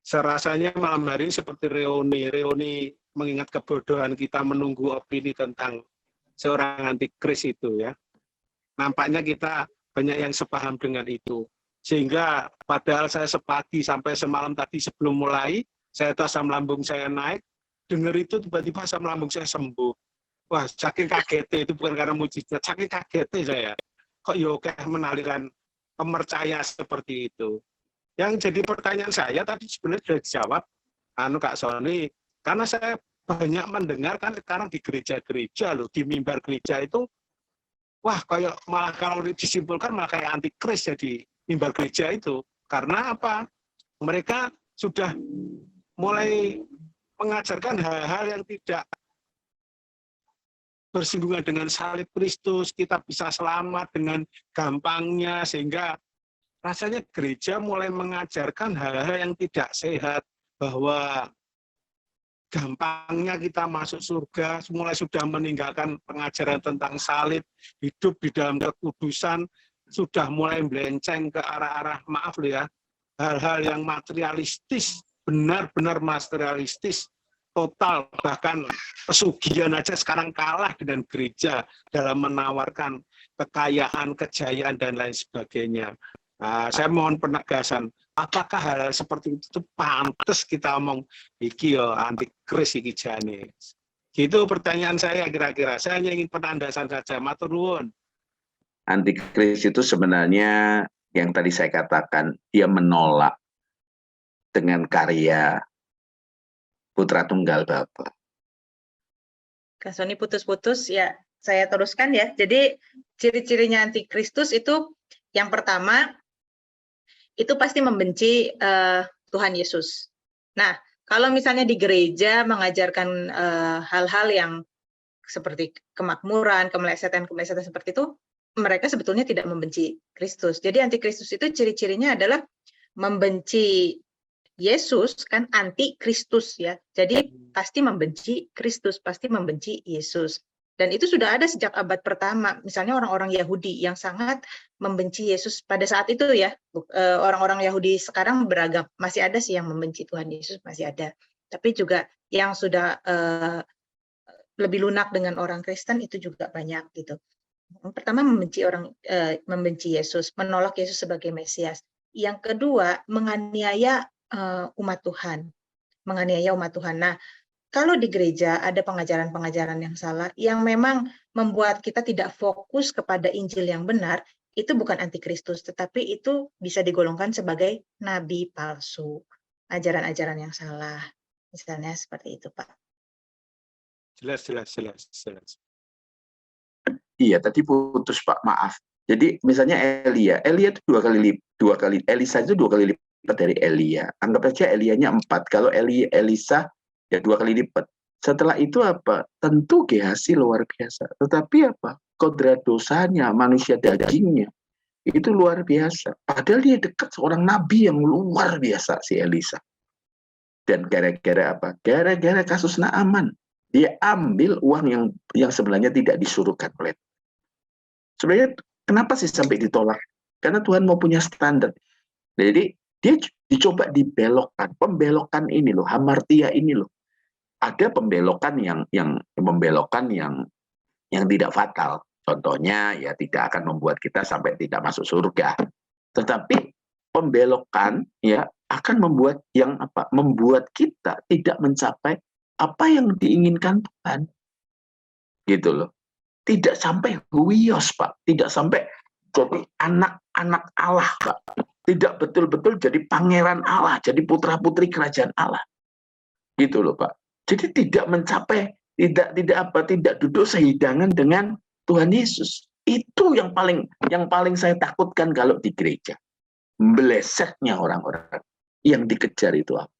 serasanya malam hari ini seperti reuni mengingat kebodohan kita menunggu opini tentang seorang antikris itu ya. Nampaknya kita banyak yang sepaham dengan itu. Sehingga padahal saya sepagi sampai semalam tadi sebelum mulai, saya tahu asam lambung saya naik, dengar itu tiba-tiba asam lambung saya sembuh. Wah, saking kagetnya, itu bukan karena mujizat, saking kagetnya saya. Kok yoga menalirkan pemercaya seperti itu. Yang jadi pertanyaan saya tadi sebenarnya sudah dijawab, Kak Sony, karena saya banyak mendengar kan sekarang di gereja-gereja loh, di mimbar gereja itu, wah kayak malah kalau disimpulkan malah kayak antikris jadi mimbar gereja itu. Karena apa? Mereka sudah mulai mengajarkan hal-hal yang tidak bersinggungan dengan salib Kristus, kita bisa selamat dengan gampangnya, sehingga rasanya gereja mulai mengajarkan hal-hal yang tidak sehat, bahwa gampangnya kita masuk surga, mulai sudah meninggalkan pengajaran tentang salib, hidup di dalam kekudusan, sudah mulai melenceng ke arah-arah, maaf loh ya, hal-hal yang materialistis, benar-benar materialistis, total, bahkan pesugihan aja sekarang kalah dengan gereja dalam menawarkan kekayaan, kejayaan, dan lain sebagainya. Nah, saya mohon penegasan, apakah hal seperti itu pantas kita omong iki yo antikris iki jane? Gitu pertanyaan saya kira-kira. Saya hanya ingin penandasan saja. Matur nuwun. Antikris itu sebenarnya yang tadi saya katakan, dia menolak dengan karya Putra Tunggal Bapa. Kak Sony putus-putus ya, saya teruskan ya. Jadi ciri-cirinya antikristus itu yang pertama itu pasti membenci Tuhan Yesus. Nah, kalau misalnya di gereja mengajarkan hal-hal yang seperti kemakmuran, kemelesetan seperti itu, mereka sebetulnya tidak membenci Kristus. Jadi antikristus itu ciri-cirinya adalah membenci Yesus, kan anti Kristus ya. Jadi pasti membenci Kristus, pasti membenci Yesus. Dan itu sudah ada sejak abad pertama. Misalnya orang-orang Yahudi yang sangat membenci Yesus pada saat itu ya. Orang-orang Yahudi sekarang beragam. Masih ada sih yang membenci Tuhan Yesus, masih ada. Tapi juga yang sudah lebih lunak dengan orang Kristen itu juga banyak gitu. Yang pertama membenci Yesus, menolak Yesus sebagai Mesias. Yang kedua menganiaya umat Tuhan, menganiaya umat Tuhan. Nah, kalau di gereja ada pengajaran-pengajaran yang salah, yang memang membuat kita tidak fokus kepada Injil yang benar, itu bukan antikristus, tetapi itu bisa digolongkan sebagai nabi palsu, ajaran-ajaran yang salah. Misalnya seperti itu, Pak. Jelas. Iya, tadi putus Pak, maaf. Jadi misalnya Elia itu dua kali, Elisa itu 2 kali lipat dari Elia. Anggap aja Elianya 4, kalau Elisa ya 2 kali lipat. Setelah itu apa? Tentu Gehazi luar biasa. Tetapi apa? Kodrat dosanya, manusia dagingnya, itu luar biasa. Padahal dia dekat seorang nabi yang luar biasa, si Elisa. Dan gara-gara apa? Gara-gara kasus Naaman. Dia ambil uang yang sebenarnya tidak disuruhkan oleh. Sebenarnya kenapa sih sampai ditolak? Karena Tuhan mau punya standar. Jadi dia dicoba dibelokkan. Pembelokan ini loh, hamartia ini loh. Ada pembelokan yang tidak fatal. Contohnya ya tidak akan membuat kita sampai tidak masuk surga. Tetapi pembelokan ya akan membuat membuat kita tidak mencapai apa yang diinginkan Tuhan. Gitu loh. Tidak sampai huios, Pak. Tidak sampai jadi anak-anak Allah, Pak. Tidak betul-betul jadi pangeran Allah, jadi putra-putri kerajaan Allah. Gitu loh, Pak. Jadi tidak mencapai, tidak duduk sehidangan dengan Tuhan Yesus. Itu yang paling saya takutkan kalau di gereja. Melesetnya orang-orang yang dikejar itu apa.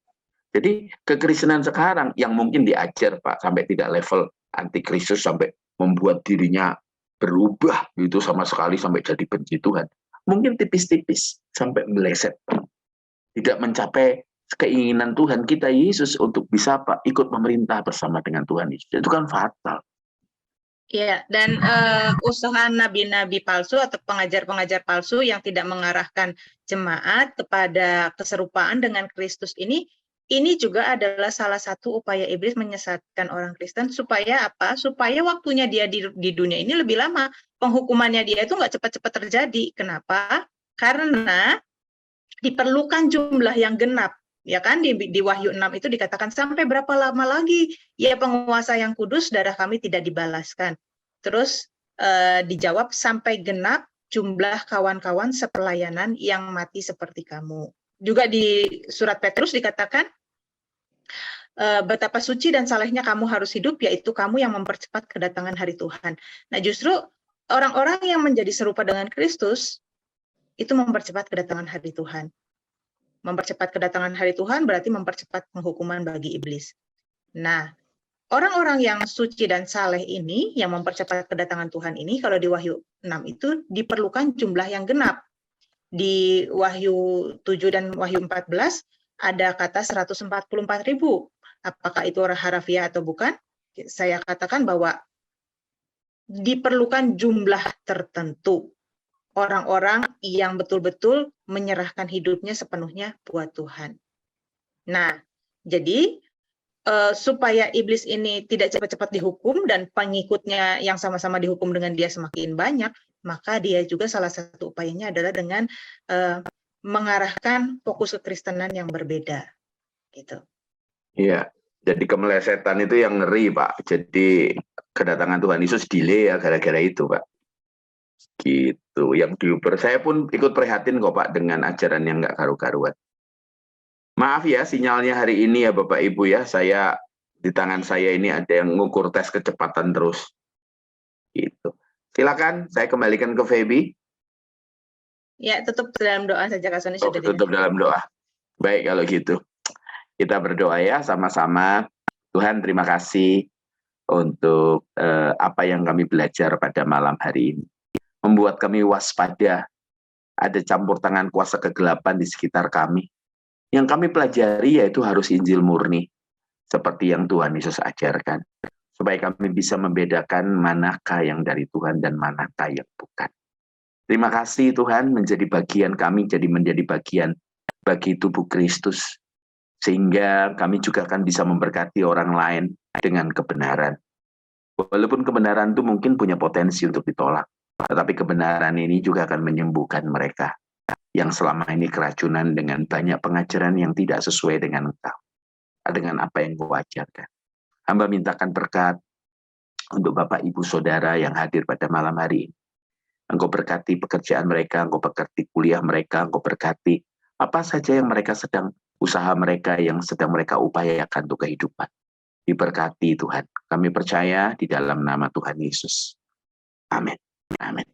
Jadi kekristenan sekarang yang mungkin diajar Pak sampai tidak level antikristus sampai membuat dirinya berubah gitu sama sekali sampai jadi benci Tuhan. Mungkin tipis-tipis sampai meleset. Tidak mencapai keinginan Tuhan kita Yesus untuk bisa Pak ikut memerintah bersama dengan Tuhan Yesus. Itu kan fatal. Iya, dan usaha nabi-nabi palsu atau pengajar-pengajar palsu yang tidak mengarahkan jemaat kepada keserupaan dengan Kristus ini juga adalah salah satu upaya iblis menyesatkan orang Kristen supaya apa? Supaya waktunya dia di dunia ini lebih lama. Penghukumannya dia itu nggak cepat-cepat terjadi. Kenapa? Karena diperlukan jumlah yang genap. Ya kan di Wahyu 6 itu dikatakan sampai berapa lama lagi ya penguasa yang kudus darah kami tidak dibalaskan. Terus dijawab sampai genap jumlah kawan-kawan sepelayanan yang mati seperti kamu. Juga di surat Petrus dikatakan betapa suci dan salehnya kamu harus hidup, yaitu kamu yang mempercepat kedatangan hari Tuhan. Nah justru orang-orang yang menjadi serupa dengan Kristus itu mempercepat kedatangan hari Tuhan. Mempercepat kedatangan hari Tuhan berarti mempercepat penghukuman bagi iblis. Nah, orang-orang yang suci dan saleh ini, yang mempercepat kedatangan Tuhan ini, kalau di Wahyu 6 itu diperlukan jumlah yang genap. Di Wahyu 7 dan Wahyu 14 ada kata 144.000. Apakah itu harafiah atau bukan? Saya katakan bahwa diperlukan jumlah tertentu orang-orang yang betul-betul menyerahkan hidupnya sepenuhnya buat Tuhan. Nah, jadi supaya iblis ini tidak cepat-cepat dihukum dan pengikutnya yang sama-sama dihukum dengan dia semakin banyak, maka dia juga salah satu upayanya adalah dengan mengarahkan fokus kekristenan yang berbeda, gitu. Iya, jadi kemelesetan itu yang ngeri, Pak. Jadi kedatangan Tuhan Yesus delay ya gara-gara itu, Pak. Gitu. Yang diuber, saya pun ikut prihatin kok, Pak, dengan ajaran yang nggak karu-karuan. Maaf ya, sinyalnya hari ini ya Bapak Ibu ya, di tangan saya ini ada yang ngukur tes kecepatan terus. Gitu. Silakan, saya kembalikan ke Feby. Ya, tetap dalam doa saja, Kak Sony. Sudah Tutup dalam doa. Baik kalau gitu. Kita berdoa ya sama-sama. Tuhan, terima kasih untuk apa yang kami belajar pada malam hari ini. Membuat kami waspada. Ada campur tangan kuasa kegelapan di sekitar kami. Yang kami pelajari yaitu harus Injil murni, seperti yang Tuhan Yesus ajarkan, supaya kami bisa membedakan manakah yang dari Tuhan dan manakah yang bukan. Terima kasih Tuhan menjadi bagian kami, menjadi bagian bagi tubuh Kristus, sehingga kami juga akan bisa memberkati orang lain dengan kebenaran. Walaupun kebenaran itu mungkin punya potensi untuk ditolak, tetapi kebenaran ini juga akan menyembuhkan mereka yang selama ini keracunan dengan banyak pengajaran yang tidak sesuai dengan Engkau, dengan apa yang Kau ajarkan. Hamba mintakan berkat untuk Bapak, Ibu, Saudara yang hadir pada malam hari ini. Engkau berkati pekerjaan mereka, Engkau berkati kuliah mereka, Engkau berkati apa saja yang mereka sedang, usaha mereka yang sedang mereka upayakan untuk kehidupan. Diberkati Tuhan. Kami percaya di dalam nama Tuhan Yesus. Amin. Amin.